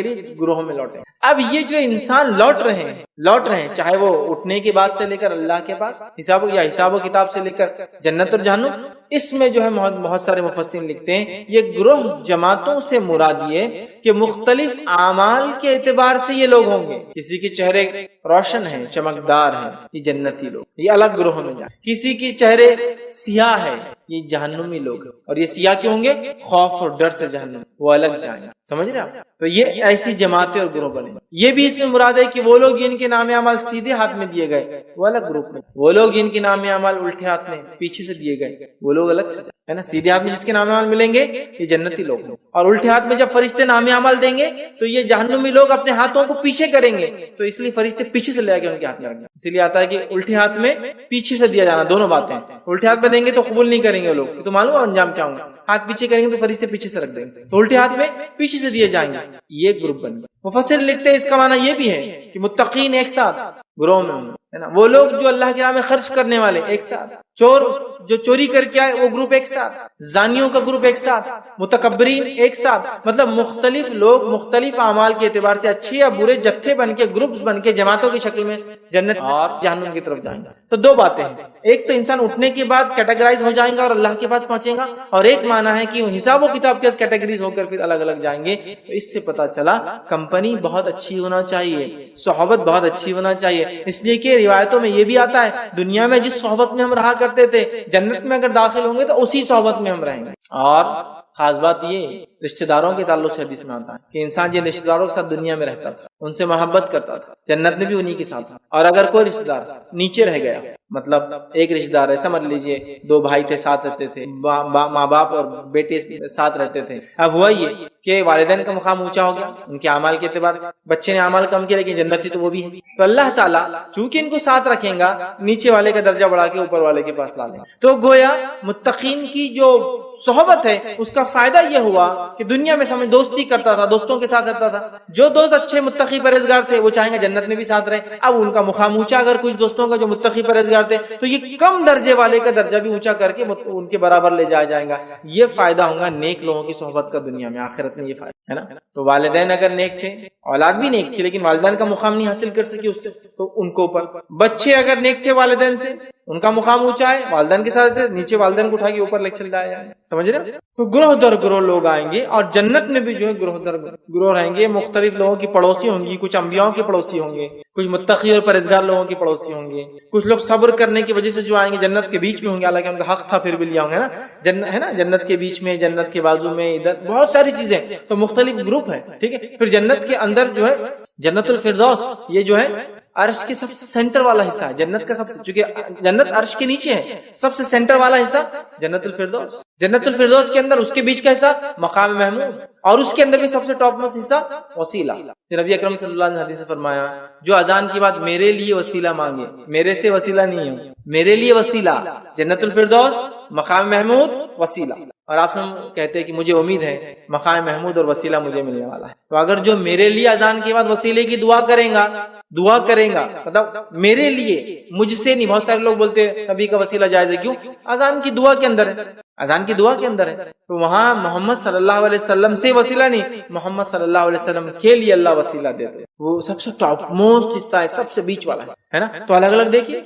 لیے گروہوں میں لوٹیں. اب یہ جو انسان لوٹ رہے ہیں چاہے وہ اٹھنے کے بعد سے لے کر اللہ کے پاس حساب و کتاب سے لے کر جنت اور جہنم، اس میں جو ہے بہت سارے مفسرین لکھتے ہیں یہ گروہ جماعتوں سے مراد یہ کہ مختلف اعمال کے اعتبار سے یہ لوگ ہوں گے. کسی کے چہرے روشن ہیں، چمکدار ہیں، یہ جنتی لوگ، یہ الگ گروہ میں جائیں. کسی کے چہرے سیاہ ہے، یہ جہنمی لوگ ہیں. اور یہ سیاہ کیوں ہوں گے؟ خوف اور ڈر سے جہنم، وہ الگ جائیں. سمجھ رہے آپ؟ تو تو یہ ایسی جماعتیں اور گروہ بنے. یہ بھی اس میں مراد ہے کہ وہ لوگ جن کے نام اعمال سیدھے ہاتھ میں دیے گئے وہ الگ گروپ میں، وہ لوگ جن کے نام اعمال الٹے ہاتھ میں پیچھے سے دیے گئے وہ لوگ الگ سے ہے نا. سیدھے ہاتھ میں جس کے نام اعمال ملیں گے یہ جنتی لوگ ہیں، اور الٹے ہاتھ میں جب فرشتے نام اعمال دیں گے تو یہ جہنمی لوگ اپنے ہاتھوں کو پیچھے کریں گے، تو اس لیے فرشتے پیچھے سے لے کے ان کے ہاتھ میں رکھ دیں. اسی لیے آتا ہے کہ الٹے ہاتھ میں پیچھے سے دیا جانا، دونوں باتیں. الٹے ہاتھ میں دیں گے تو قبول نہیں کریں گے وہ لوگ، تو معلوم ہے انجام کیا ہوں گا. ہاتھ پیچھے کریں گے تو فرشتے پیچھے سے رکھ دیں گے، تو الٹے ہاتھ میں پیچھے سے دیے جائیں گے. یہ گروپ بن گیا. مفسر لکھتے ہیں اس کا معنی یہ بھی ہے کہ متقین ایک ساتھ گروہ میں ہوں ہے نا، وہ لوگ جو اللہ کے راہ میں خرچ کرنے والے ایک ساتھ، چور جو چوری کر کے آئے وہ گروپ ایک ساتھ، زانیوں کا گروپ ایک ساتھ، متکبرین ایک ساتھ. مطلب مختلف لوگ مختلف اعمال کے اعتبار سے اچھے یا برے جتھے بن کے گروپس بن کے جماعتوں کی شکل میں جنت اور جہنم کی طرف جائیں گے. تو دو باتیں ہیں، ایک تو انسان اٹھنے کے بعد کیٹیگرائز ہو جائیں گا اور اللہ کے پاس پہنچے گا، اور ایک معنی ہے کہ حساب و کتاب کے کیٹیگریز ہو کر پھر الگ الگ جائیں گے. تو اس سے پتہ چلا کمپنی بہت اچھی ہونا چاہیے، صحبت بہت اچھی ہونا چاہیے. اس لیے کہ روایتوں میں یہ بھی آتا ہے دنیا میں جس صحبت میں ہم رہا کرتے تھے جنت میں اگر داخل ہوں گے تو اسی صحبت میں ہم رہیں گے. اور خاص بات یہ رشتہ داروں کے تعلق سے حدیث میں آتا ہے کہ انسان جن رشتہ داروں کے ساتھ دنیا میں رہتا تھا ان سے محبت کرتا تھا جنت میں بھی انہی کے ساتھ. اور اگر کوئی رشتہ دار نیچے رہ گیا، مطلب ایک رشتہ دار ہے، سمجھ لیجئے دو بھائی تھے ساتھ رہتے تھے، ماں باپ اور بیٹے ساتھ رہتے تھے، اب ہوا یہ کہ والدین کا مقام اونچا ہو گیا ان کے اعمال کے اعتبار سے، بچے نے اعمال کم کیا لیکن جنتی تو وہ بھی ہے. تو اللہ تعالیٰ چونکہ ان کو ساتھ رکھیں گا نیچے والے کا درجہ بڑھا کے اوپر والے کے پاس لا لیں. تو گویا متقین کی جو صحبت ہے اس کا فائدہ یہ ہوا کہ دنیا میں سمجھ دوستی کرتا تھا، دوستوں کے ساتھ رہتا تھا. جو دوست اچھے متقی پرہیزگار تھے وہ چاہیں گے جنت میں بھی ساتھ رہیں. اب ان کا مقام اونچا، اگر کچھ دوستوں کا جو متقی پرہیزگار تھے تو یہ کم درجے والے کا درجہ بھی اونچا کر کے ان کے برابر لے جایا جائے گا. یہ فائدہ ہوگا نیک لوگوں کی صحبت کا دنیا میں، آخرت میں یہ فائدہ ہے نا. تو والدین اگر نیک تھے، اولاد بھی نیک تھی لیکن والدین کا مقام نہیں حاصل کر سکی اس سے تو ان کو اوپر. بچے اگر نیک تھے والدین سے ان کا مقام اونچا ہے، والدین کے ساتھ نیچے والدین کو اٹھا کے اوپر لے چل جایا ہے. سمجھ رہے؟ تو گروہ در گروہ لوگ آئیں گے اور جنت میں بھی جو ہے گروہ در گروہ رہیں گے. مختلف لوگوں کی پڑوسی ہوں گی، کچھ انبیاءوں کے پڑوسی ہوں گے، کچھ متقی اور پرہیزگار لوگوں کے پڑوسی ہوں گے، کچھ لوگ صبر کرنے کی وجہ سے جو آئیں گے جنت کے بیچ میں ہوں گے، حالانکہ ان کا حق تھا پھر بھی لیا ہوں گے نا. ہے نا، جنت کے بیچ میں، جنت کے بازو میں، ادھر بہت ساری چیزیں. تو مختلف گروپ ہیں، ٹھیک ہے. پھر جنت کے اندر جو ہے جنت الفردوس، یہ جو ہے عرش کے سب سے سینٹر والا حصہ ہے جنت کا. سب سے چونکہ جنت عرش کے نیچے ہے، سب سے سینٹر والا حصہ جنت الفردوس. جنت الفردوس کے اندر اس کے بیچ کا حصہ مقام محمود، اور اس کے اندر بھی سب سے ٹاپ موسٹ حصہ وسیلہ. نبی اکرم صلی اللہ علیہ وسلم نے حدیث سے فرمایا جو اذان کی بات میرے لیے وسیلہ مانگے، میرے سے وسیلہ نہیں ہو، میرے لیے وسیلہ جنت الفردوس، مقام محمود، وسیلہ. اور آپ سب کہتے ہیں کہ مجھے امید ہے مقام محمود اور وسیلہ مجھے ملنے والا ہے. تو اگر جو میرے لیے اذان کے بعد وسیلے کی دعا کریں گا مطلب میرے لیے، مجھ سے نہیں. بہت سارے لوگ بولتے ہیں نبی کا وسیلہ جائز ہے، کیوں؟ اذان کی دعا کے اندر ہے، اذان کی دعا کے اندر ہے. تو وہاں محمد صلی اللہ علیہ وسلم سے وسیلہ نہیں، محمد صلی اللہ علیہ وسلم کے لیے اللہ وسیلہ دیتے. وہ سب سے ٹاپ موسٹ حصہ ہے، سب سے بیچ والا ہے نا. تو الگ الگ دیکھیے،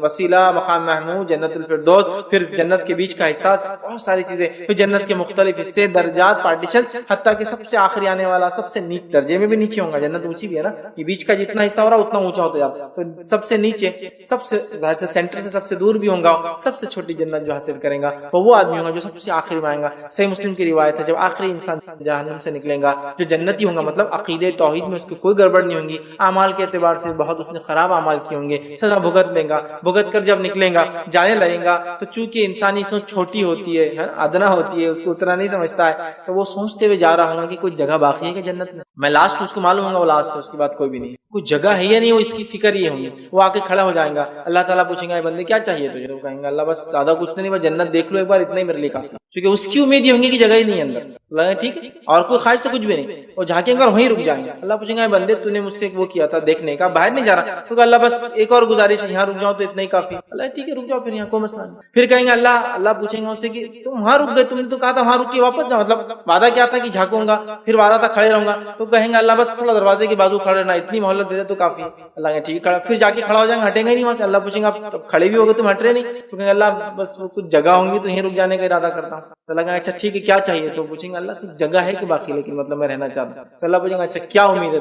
وسیلہ، مقام محمود، جنت الفردوس، پھر جنت کے بیچ کا حصہ، بہت ساری چیزیں. پھر جنت کے مختلف حصے، درجات، پارٹیشن، حتیٰ کہ سب سے آخری آنے والا سب سے نیچے درجے میں بھی نیچے ہوگا. جنت اونچی بھی ہے نا، یہ بیچ کا جتنا حصہ ہو رہا اتنا اونچا ہوتا جاتا ہے. تو سب سے نیچے، سب سے ظاہر سے سینٹر سے سب سے دور بھی ہوگا، سب سے چھوٹی جنت جو حاصل کرے گا وہ آدمی ہوگا جو سب سے آخری میں آئے گا. صحیح مسلم کی روایت ہے جب آخری انسان جہنم سے نکلے گا جو جنتی ہوگا، مطلب عقیدے توحید میں اس کی کوئی گڑبڑ نہیں ہوگی، اعمال کے اعتبار سے بہت اس نے خراب اعمال کیے ہوں گے، سزا بھگت لے گا. بھگت کر جب نکلے گا، جانے لگے گا، تو چونکہ انسانی سوچ چھوٹی ہوتی ہے، ادنا ہوتی ہے، اس کو اتنا نہیں سمجھتا ہے، تو وہ سوچتے ہوئے جا رہا ہوگا کہ کوئی جگہ باقی ہے کہ جنت میں لاسٹ اس کو معلوم ہوگا وہ لاسٹ ہے، اس کے بعد کوئی بھی نہیں، کوئی جگہ ہے یا نہیں، وہ اس کی فکر یہ ہوگی. وہ آ کے کھڑا ہو جائے گا، اللہ تعالیٰ پوچھیں گا اے بندے کیا چاہیے تجھے؟ وہ کہیں گا اللہ بس زیادہ کچھ نہیں، بس جنت دیکھ لو ایک بار، اتنا ہی میرے لیے کافی. کیونکہ اس کی امید یہ ہوگی کہ جگہ ہی نہیں اندر. اللہ ٹھیک ہے، اور کوئی خواہش تو کچھ بھی نہیں. وہ جھانکیں گے اور وہیں رک جائیں گے. اللہ پوچھیں گا بندے تو نے مجھ سے وہ کیا تھا دیکھنے کا، باہر نہیں جا رہا، تو اللہ بس ایک اور گزارش ہے، یہاں رک جاؤ تو اتنا ہی کافی. اللہ ٹھیک ہے رک جاؤ، پھر یہاں کوئی مسئلہ نہیں. پھر کہیں گے اللہ پوچھیں گا اس سے کہ تم وہاں رک گئے، تم نے تو کہا تھا وہاں رک کے واپس جاؤ، مطلب وعدہ کیا تھا کہ جھانکوں گا، پھر وعدہ تھا کھڑے رہوں گا. تو کہیں گے اللہ بس تھوڑا دروازے کے بازو کھڑے رہنا، اتنی مہلت دے دے تو کافی. اللہ کہ ٹھیک ہے، پھر جا کے کھڑا ہو جائیں گے، ہٹیں گے نہیں وہاں سے. اللہ پوچھیں گا کھڑے بھی ہوگے تم ہٹ رہے نہیں، تو کہیں گے اللہ بس وہ کچھ جگہ ہوں گی تو یہیں رک جانے کا ارادہ کرتا ہوں. اللہ کہا اچھا ٹھیک ہے کیا چاہیے؟ تو پوچھیں گے اللہ کی جگہ ہے کہ باقی، لیکن مطلب میں رہنا چاہتا ہوں. تو اللہ پوچھیں گا اچھا کیا امید ہے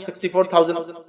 64,000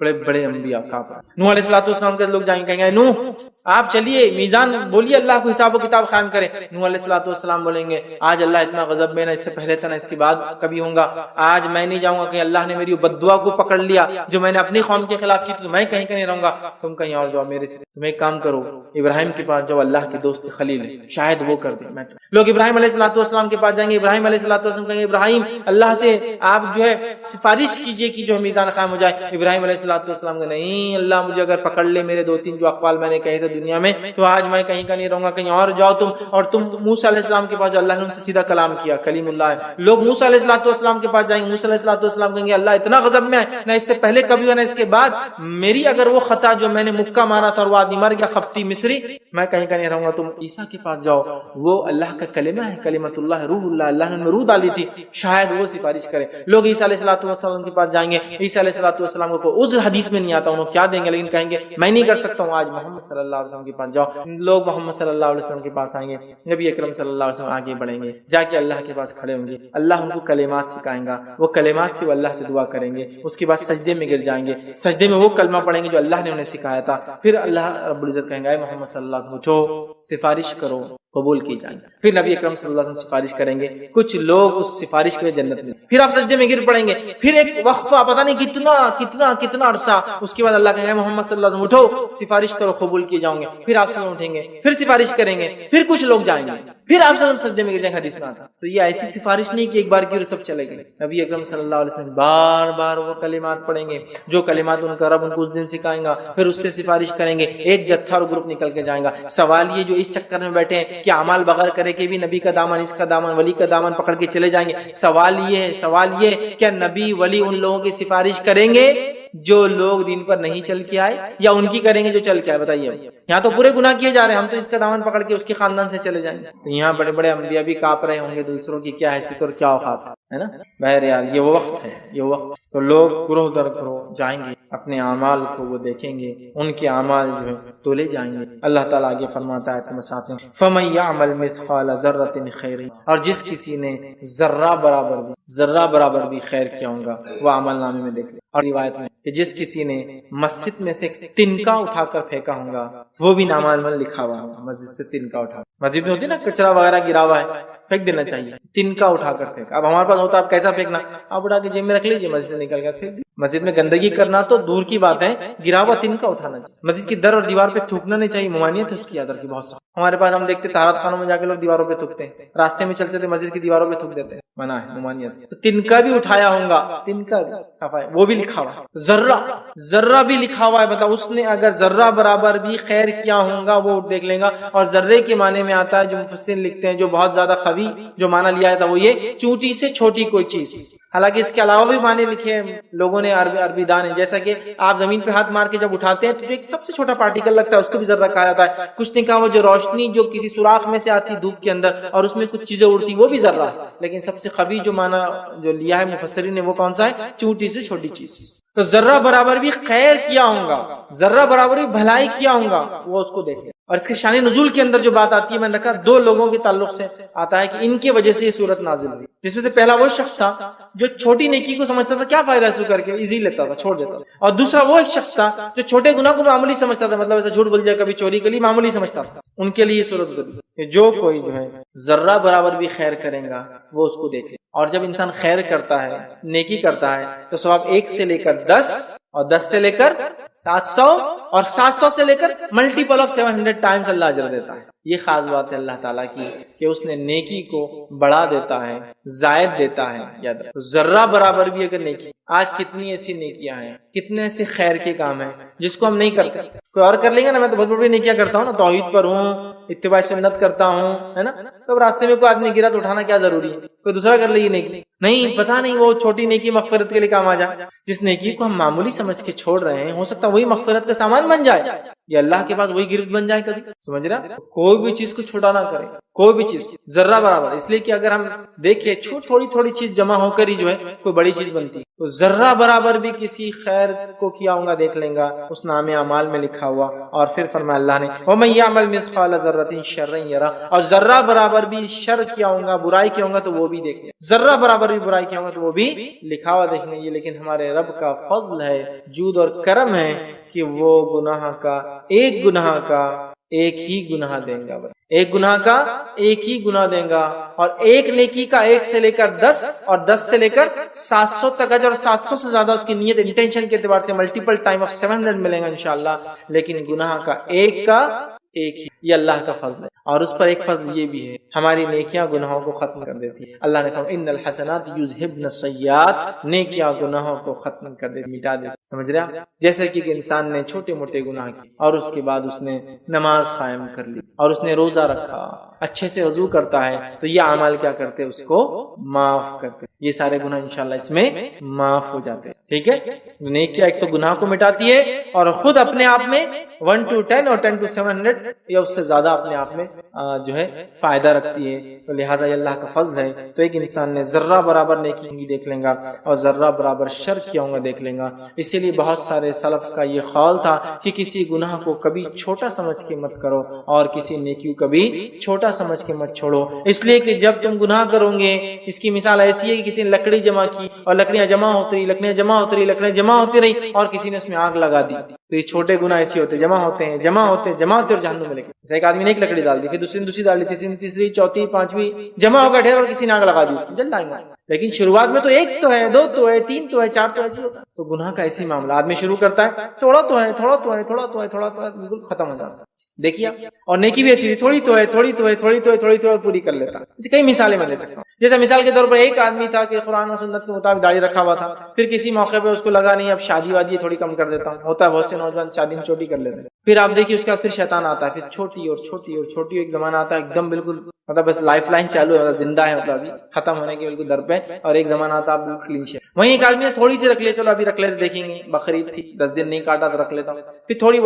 بڑے بڑے انبیاء کہاں پر. نوح علیہ السلام کے لوگ جائیں گے، کہیں گے نوح آپ چلیے میزان بولیے اللہ کو حساب و کتاب قائم کرے. نوح علیہ السلام بولیں گے آج اللہ اتنا غضب میں، نہ اس سے پہلے تھا نہ اس کے بعد کبھی ہوں گا. آج میں نہیں جاؤں گا کہ اللہ نے میری بد دعا کو پکڑ لیا جو میں نے اپنی قوم کے خلاف کی، تو میں کہیں نہیں رہوں گا، تم کہیں اور جاؤ میرے سے. تم ایک کام کرو، ابراہیم کے پاس جو اللہ کے دوست خلیل ہے شاید وہ کر دے. لوگ ابراہیم علیہ السلام کے پاس جائیں گے، ابراہیم علیہ السلام کہیں گے ابراہیم اللہ سے آپ جو ہے سفارش کیجئے کہ جو میزان قائم ہو جائے. ابراہیم علیہ السلام کہ نہیں، اللہ مجھے اگر پکڑ لے میرے 2-3 جو اقوال میں نے کہے تھے دنیا میں، تو آج میں کہیں کا نہیں رہوں گا، کہیں اور جاؤ تم. اور تم موسیٰ علیہ السلام کے پاس جو اللہ نے ان سے سیدھا کلام کیا، کلیم اللہ ہے. لوگ موسیٰ علیہ السلام کے پاس جائیں گے، موسیٰ علیہ السلام کہیں گے اللہ اتنا غضب میں ہے، نہ اس سے پہلے کبھی ہوا نہ اس کے بعد. میری اگر وہ خطا جو میں نے مکہ مارا تھا اور وہ آدمی مر گیا خبتی مصری، میں کہیں کا نہیں رہوں گا. تم عیسیٰ کے پاس جاؤ، وہ اللہ کا کلمہ ہے، کلمۃ اللہ، روح اللہ، اللہ نے روح ڈالی تھی، شاید وہ سفارش کرے. لوگ عیسیٰ علیہ السلام کے پاس جائیں گے، عیسیٰ علیہ السلام کو عذر حدیث میں نہیں آتا، انہوں کیا دیں گے، لیکن کہیں گے میں نہیں کر سکتا ہوں. آج محمد صلی اللہ علیہ وسلم کے پاس جاؤ، لوگ محمد صلی اللہ علیہ وسلم کے پاس آئیں گے، نبی اکرم صلی اللہ علیہ وسلم آگے بڑھیں گے، جا کے اللہ کے پاس کھڑے ہوں گے، اللہ ان کو کلمات سکھائیں گا، وہ کلمات سے وہ اللہ سے دعا کریں گے. اس کے بعد سجدے میں گر جائیں گے، سجدے میں وہ کلمہ پڑھیں گے جو اللہ نے انہیں سکھایا تھا. پھر اللہ رب العزت کہیں گے محمد صلی اللہ علیہ وسلم اٹھو، سفارش کرو، قبول کی جائیں گے. پھر نبی اکرم صلی اللہ علیہ وسلم سفارش کریں گے، کچھ لوگ اس سفارش کے جنت میں. پھر آپ سجدے میں گر پڑیں گے، پھر ایک وقفہ پتہ نہیں کتنا عرصہ، اس کے بعد اللہ کہیں گے محمد صلی اللہ علیہ وسلم اٹھو، سفارش کرو، قبول کیے جاؤں گے. پھر آپ صلی اللہ علیہ وسلم اٹھیں گے، پھر سفارش کریں گے، پھر کچھ لوگ جائیں گے، پھر آپ صلی اللہ علیہ وسلم سجدے میں گر جائیں گے. حدیث میں آتا. تو یہ ایسی سفارش نہیں کہ ایک بار کی اور سب چلے گئے. نبی اکرم صلی اللہ علیہ وسلم بار بار وہ کلمات پڑھیں گے جو کلمات ان کا رب ان کو اس دن سکھائیں گا، پھر اس سے سفارش کریں گے، ایک جتھا اور گروپ نکل کے جائیں گا. سوال یہ جو اس چکر میں بیٹھے ہیں کہ اعمال بغیر کرے کہ بھی نبی کا دامن، اس کا دامن، ولی کا دامن پکڑ کے چلے جائیں گے. سوال یہ کیا نبی ولی ان لوگوں کی سفارش کریں گے جو لوگ دین پر نہیں چل کے آئے، یا ان کی کریں گے جو چل کے آئے؟ بتائیے. یہاں تو پورے گناہ کیے جا رہے ہیں، ہم تو اس کا دامن پکڑ کے اس کے خاندان سے چلے جائیں گے. یہاں بڑے بڑے انبیاء بھی کاپ رہے ہوں گے دوسروں کی کیا حیثیت اور کیا اوقات ہے نا. بہرحال یہ وہ وقت ہے، یہ وقت. تو لوگ گروہ در گروہ جائیں گے، اپنے اعمال کو وہ دیکھیں گے، ان کے اعمال جو ہے تولے جائیں گے. اللہ تعالیٰ آگے فرماتا ہے فَمَن يَعْمَلْ مِثْقَالَ ذَرَّةٍ خَيْرٍ، اور جس کسی نے ذرہ برابر بھی خیر کیا ہوگا وہ عمل نامے میں دیکھ لے. اور روایت میں کہ جس کسی نے مسجد میں سے تنکا اٹھا کر پھینکا ہوگا وہ بھی نامہ عمل لکھا ہوا ہوگا. مسجد سے تنکا اٹھا، مسجد میں ہوتی نا کچرا وغیرہ گرا ہوا ہے، پھینک دینا چاہیے. تنکا اٹھا کر پھینکا. اب ہمارے پاس ہوتا ہے، آپ کیسا پھینکنا؟ آپ اٹھا کے جیب میں رکھ لیجیے، مسجد سے نکل کر پھینک. مسجد میں گندگی کرنا تو دور کی بات ہے، گرا ہوا تنکا اٹھانا چاہیے. مسجد کی در اور دیوار پہ تھوکنا نہیں چاہیے، ممانعت ہے اس کی ادر کی بہت سخت. ہمارے پاس ہم دیکھتے طہارت خانوں میں جا کے لوگ دیواروں پہ تھوکتے ہیں، راستے میں چلتے تھے مسجد کی دیواروں پہ تھوک دیتے ہیں، منع ہے، ممانعت. تو تنکا بھی اٹھایا ہوگا، تنکا صفائی وہ بھی لکھا ہوا ہے، ذرہ بھی لکھا ہوا ہے. بتا اس نے اگر ذرہ برابر بھی خیر کیا ہوگا وہ دیکھ لیں گا. اور ذرے کے معنی میں آتا ہے جو مفسرین لکھتے ہیں، جو بہت زیادہ قوی جو معنی لیا تھا وہ یہ چونٹی سے چھوٹی کوئی چیز. حالانکہ اس کے علاوہ بھی معنی لکھے لوگوں نے، عربی دان ہیں. جیسا کہ آپ زمین پہ ہاتھ مار کے جب اٹھاتے ہیں تو ایک سب سے چھوٹا پارٹیکل لگتا ہے، اس کو بھی ذرہ کہا جاتا ہے. کچھ نے کہا وہ جو روشنی جو کسی سوراخ میں سے آتی دھوپ کے اندر اور اس میں کچھ چیزیں اڑتی وہ بھی ذرہ ہے. لیکن سب سے قوی جو معنی جو لیا ہے مفسرین نے وہ کون سا ہے؟ چونٹی سے چھوٹی چیز. تو ذرہ برابر بھی خیر کیا ہوگا، ذرہ برابر بھی بھلائی کیا ہوگا وہ اس کو دیکھیں. اور اس کے شان نزول کے اندر جو بات آتی ہے، میں نے کہا 2 لوگوں کے تعلق سے آتا ہے کہ ان کی وجہ سے یہ صورت نازل ہوئی. جس میں سے پہلا وہ شخص تھا جو چھوٹی نیکی کو سمجھتا تھا کیا فائدہ اس کو کر کے، ایزی لیتا تھا، چھوڑ دیتا تھا. اور دوسرا وہ ایک شخص تھا جو چھوٹے گناہ کو معمولی سمجھتا تھا، مطلب ایسا جھوٹ بول جائے، کبھی چوری کے لیے معمولی سمجھتا تھا. ان کے لیے یہ صورت گزری کہ جو کوئی جو ہے ذرہ برابر بھی خیر کرے گا وہ اس کو دیکھے. اور جب انسان خیر کرتا ہے، نیکی کرتا ہے، تو ثواب 1 سے لے کر 10 اور 10 سے لے کر 700 اور 700 سے لے کر ملٹیپل آف 700 ٹائمز اللہ اجر دیتا ہے. یہ خاص بات ہے اللہ تعالیٰ کی کہ اس نے نیکی کو بڑھا دیتا ہے، زائد دیتا ہے. یاد رکھو ذرہ برابر بھی اگر نیکی. آج کتنی ایسی نیکیاں ہیں، کتنے ایسے خیر کے کام ہیں جس کو ہم نہیں کرتے. کوئی اور کر لیں گے نا، میں تو بہت بڑی نیکیاں کرتا ہوں نا، توحید پر ہوں، اتباع سنت کرتا ہوں، ہے نا. تو راستے میں کوئی آدمی گرا تو اٹھانا کیا ضروری ہے؟ کوئی دوسرا کر لے یہ نیکی. نہیں، پتہ نہیں وہ چھوٹی نیکی مغفرت کے لیے کام آ جائے. جس نیکی کو ہم معمولی سمجھ کے چھوڑ رہے ہیں ہو سکتا ہے وہی مغفرت کا سامان بن جائے. یہ اللہ کے پاس وہی گرفت بن جائے کبھی. سمجھ رہا؟ کوئی بھی چیز کو چھوٹا نہ کرے، کوئی بھی چیز ذرہ برابر. اس لیے کہ اگر ہم دیکھیں تھوڑی تھوڑی چیز جمع ہو کر ہی جو ہے کوئی بڑی چیز بنتی ہے. تو ذرہ برابر بھی کسی خیر کو کیا ہوں گا دیکھ لیں گا اس نام اعمال میں لکھا ہوا. اور پھر فرمایا اللہ نے وَمَن يَعْمَلْ مِثْقَالَ ذَرَّةٍ شَرًّا يَرَهُ، اور ذرہ برابر بھی شر کیا ہوں گا، برائی کیا ہوں گا تو وہ بھی دیکھ لیں. ذرہ برابر بھی برائی کیا ہوں گا تو وہ بھی لکھا ہوا دیکھ لیں گے. لیکن ہمارے رب کا فضل ہے، جود اور کرم ہے کہ وہ گناہ کا ایک ہی گناہ دیں گا. ایک گناہ کا ایک ہی گناہ دیں گا، اور ایک نیکی کا 1 سے لے کر 10 اور 10 سے لے کر 700 تک اجر، اور 700 سے زیادہ اس کی نیت انٹینشن کے اعتبار سے ملٹیپل ٹائم آف 700 ملیں گا انشاءاللہ. لیکن گناہ کا ایک ہی، یہ اللہ کا فضل ہے. اور اس پر ایک فضل یہ بھی ہے، ہماری نیکیاں گناہوں کو ختم کر دیتی ہے. اللہ نے کہا ان الحسنات یذہبن السیئات، نیکیاں گناہوں کو ختم کر دیتی، مٹا دیتی. سمجھ رہے ہیں؟ جیسے کہ انسان نے چھوٹے موٹے گناہ کیے اور اس کے بعد اس نے نماز قائم کر لی اور اس نے روزہ رکھا، اچھے سے وضو کرتا ہے، تو یہ اعمال کیا کرتے اس کو معاف کرتے. یہ سارے گناہ انشاءاللہ اس میں معاف ہو جاتے ہیں. ٹھیک ہے؟ نیکیاں ایک تو گناہ کو مٹاتی ہے اور خود اپنے آپ میں 1 to 10 اور 10 to 700 یا اس سے زیادہ اپنے آپ میں جو ہے فائدہ رکھتی ہے. تو لہٰذا یہ اللہ کا فضل ہے. تو ایک انسان نے ذرہ برابر نیکی ہوں گی دیکھ لیں گا اور ذرہ برابر شر کیا ہوں گا دیکھ لیں گا. اسی لیے بہت سارے سلف کا یہ خیال تھا کہ کسی گناہ کو کبھی چھوٹا سمجھ کے مت کرو اور کسی نیکی کو کبھی چھوٹا سمجھ کے مت چھوڑو. اس لیے کہ جب تم گناہ کرو گے، اس کی مثال ایسی ہے کہ کسی نے لکڑی جمع کی اور لکڑیاں جمع ہوتی رہی اور کسی نے اس میں آگ لگا دی. تو یہ چھوٹے گناہ ایسے ہوتے جمع ہوتے اور جہنم میں لے کے. ایک آدمی نے ایک لکڑی ڈال دی، پھر دوسری ڈال دی، تیسری چوتھی پانچویں جمع ہو گیا ڈھیر اور کسی نے آگ لگا دی، اس کو جل جائیں گے. لیکن شروعات میں تو 1 تو ہے، 2 تو ہے، 3 تو ہے، 4 تو ایسے ہوتا ہے. تو گناہ کا ایسی معاملہ آدمی شروع کرتا ہے، تھوڑا تو ہے بالکل ختم ہو جاتا ہے. دیکھیے اور نیکی بھی ایسی تھوڑی تو ہے پوری کر لیتا. اس کئی مثالیں میں لے سکتا ہوں. جیسے مثال کے طور پر ایک آدمی تھا کہ قرآن و سنت کے مطابق داڑھی رکھا ہوا تھا، پھر کسی موقع پہ اس کو لگا نہیں اب شادی وادی تھوڑی کم کر دیتا ہوں. ہوتا ہے بہت سے نوجوان شادی میں چھوٹی کر لیتے ہیں. پھر آپ دیکھیے اس کے بعد پھر شیطان آتا ہے، پھر چھوٹی ایک زمانہ آتا ہے ایک دم بالکل مطلب بس لائف لائن چالو ہے، زندہ ہے، مطلب ابھی ختم ہونے کے بالکل در پہ. اور ایک زمانہ آتا ہے بالکل کلین شیپ. وہیں ایک آدمی نے تھوڑی سی رکھ لیا، چلو ابھی رکھ لیتے دیکھیں گے، بقرعید تھی 10 دن نہیں کاٹا تو رکھ لیتا ہوں. پھر تھوڑی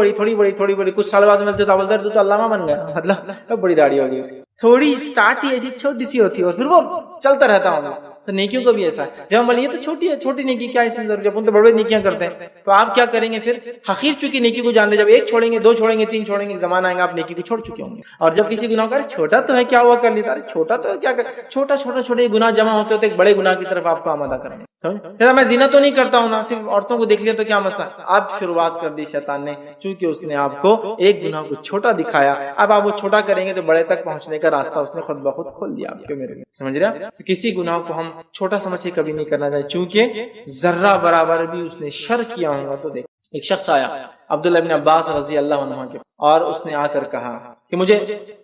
بڑی کچھ سال بعد ملتے تو بولتے تو علامہ بن گیا، مطلب بڑی داڑھی ہوگی اس کی. تھوڑی اسٹارٹ ہی ایسی چھوٹی سی ہوتی ہے اور پھر وہ چلتا رہتا ہوں. تو نیکیوں کو بھی ایسا ہے، جب ہم بولیں یہ تو چھوٹی نیکی کیا ہے اس میں ضرور، جب ہم تو بڑے نیکیاں کرتے ہیں تو آپ کیا کریں گے پھر حقیر چکی نیکی کو جان لے. جب 1 چھوڑیں گے، 2 چھوڑیں گے، 3 چھوڑیں گے، زمانہ آئے گا آپ نیکی کو چھوڑ چکے ہوں گے. اور جب کسی گناہ کا چھوٹا تو ہے کیا ہوا کر لیتا، چھوٹا تو ہے کیا کر، چھوٹے گناہ جمع ہوتے ہوتے ایک بڑے گناہ کی طرف آپ کو آمادہ کریں گے. سمجھ؟ میں زنا تو نہیں کرتا ہوں نا، صرف عورتوں کو دیکھ لیا تو کیا مسئلہ. اب شروعات کر دی شیطان نے، چونکہ اس نے آپ کو ایک گناہ کو چھوٹا دکھایا. اب آپ وہ چھوٹا کریں گے تو بڑے تک پہنچنے کا راستہ اس نے خود بخود کھول دیا آپ کے میرے. سمجھ رہے ہیں؟ تو کسی گناہ کو ہم چھوٹا سمجھ کے کبھی نہیں کرنا چاہیے، چونکہ ذرہ برابر بھی اس نے شر کیا ہوگا. تو دیکھ ایک شخص آیا عبداللہ بن عباس رضی اللہ عنہ کے، اور اس نے آ کر کہا کہ مجھے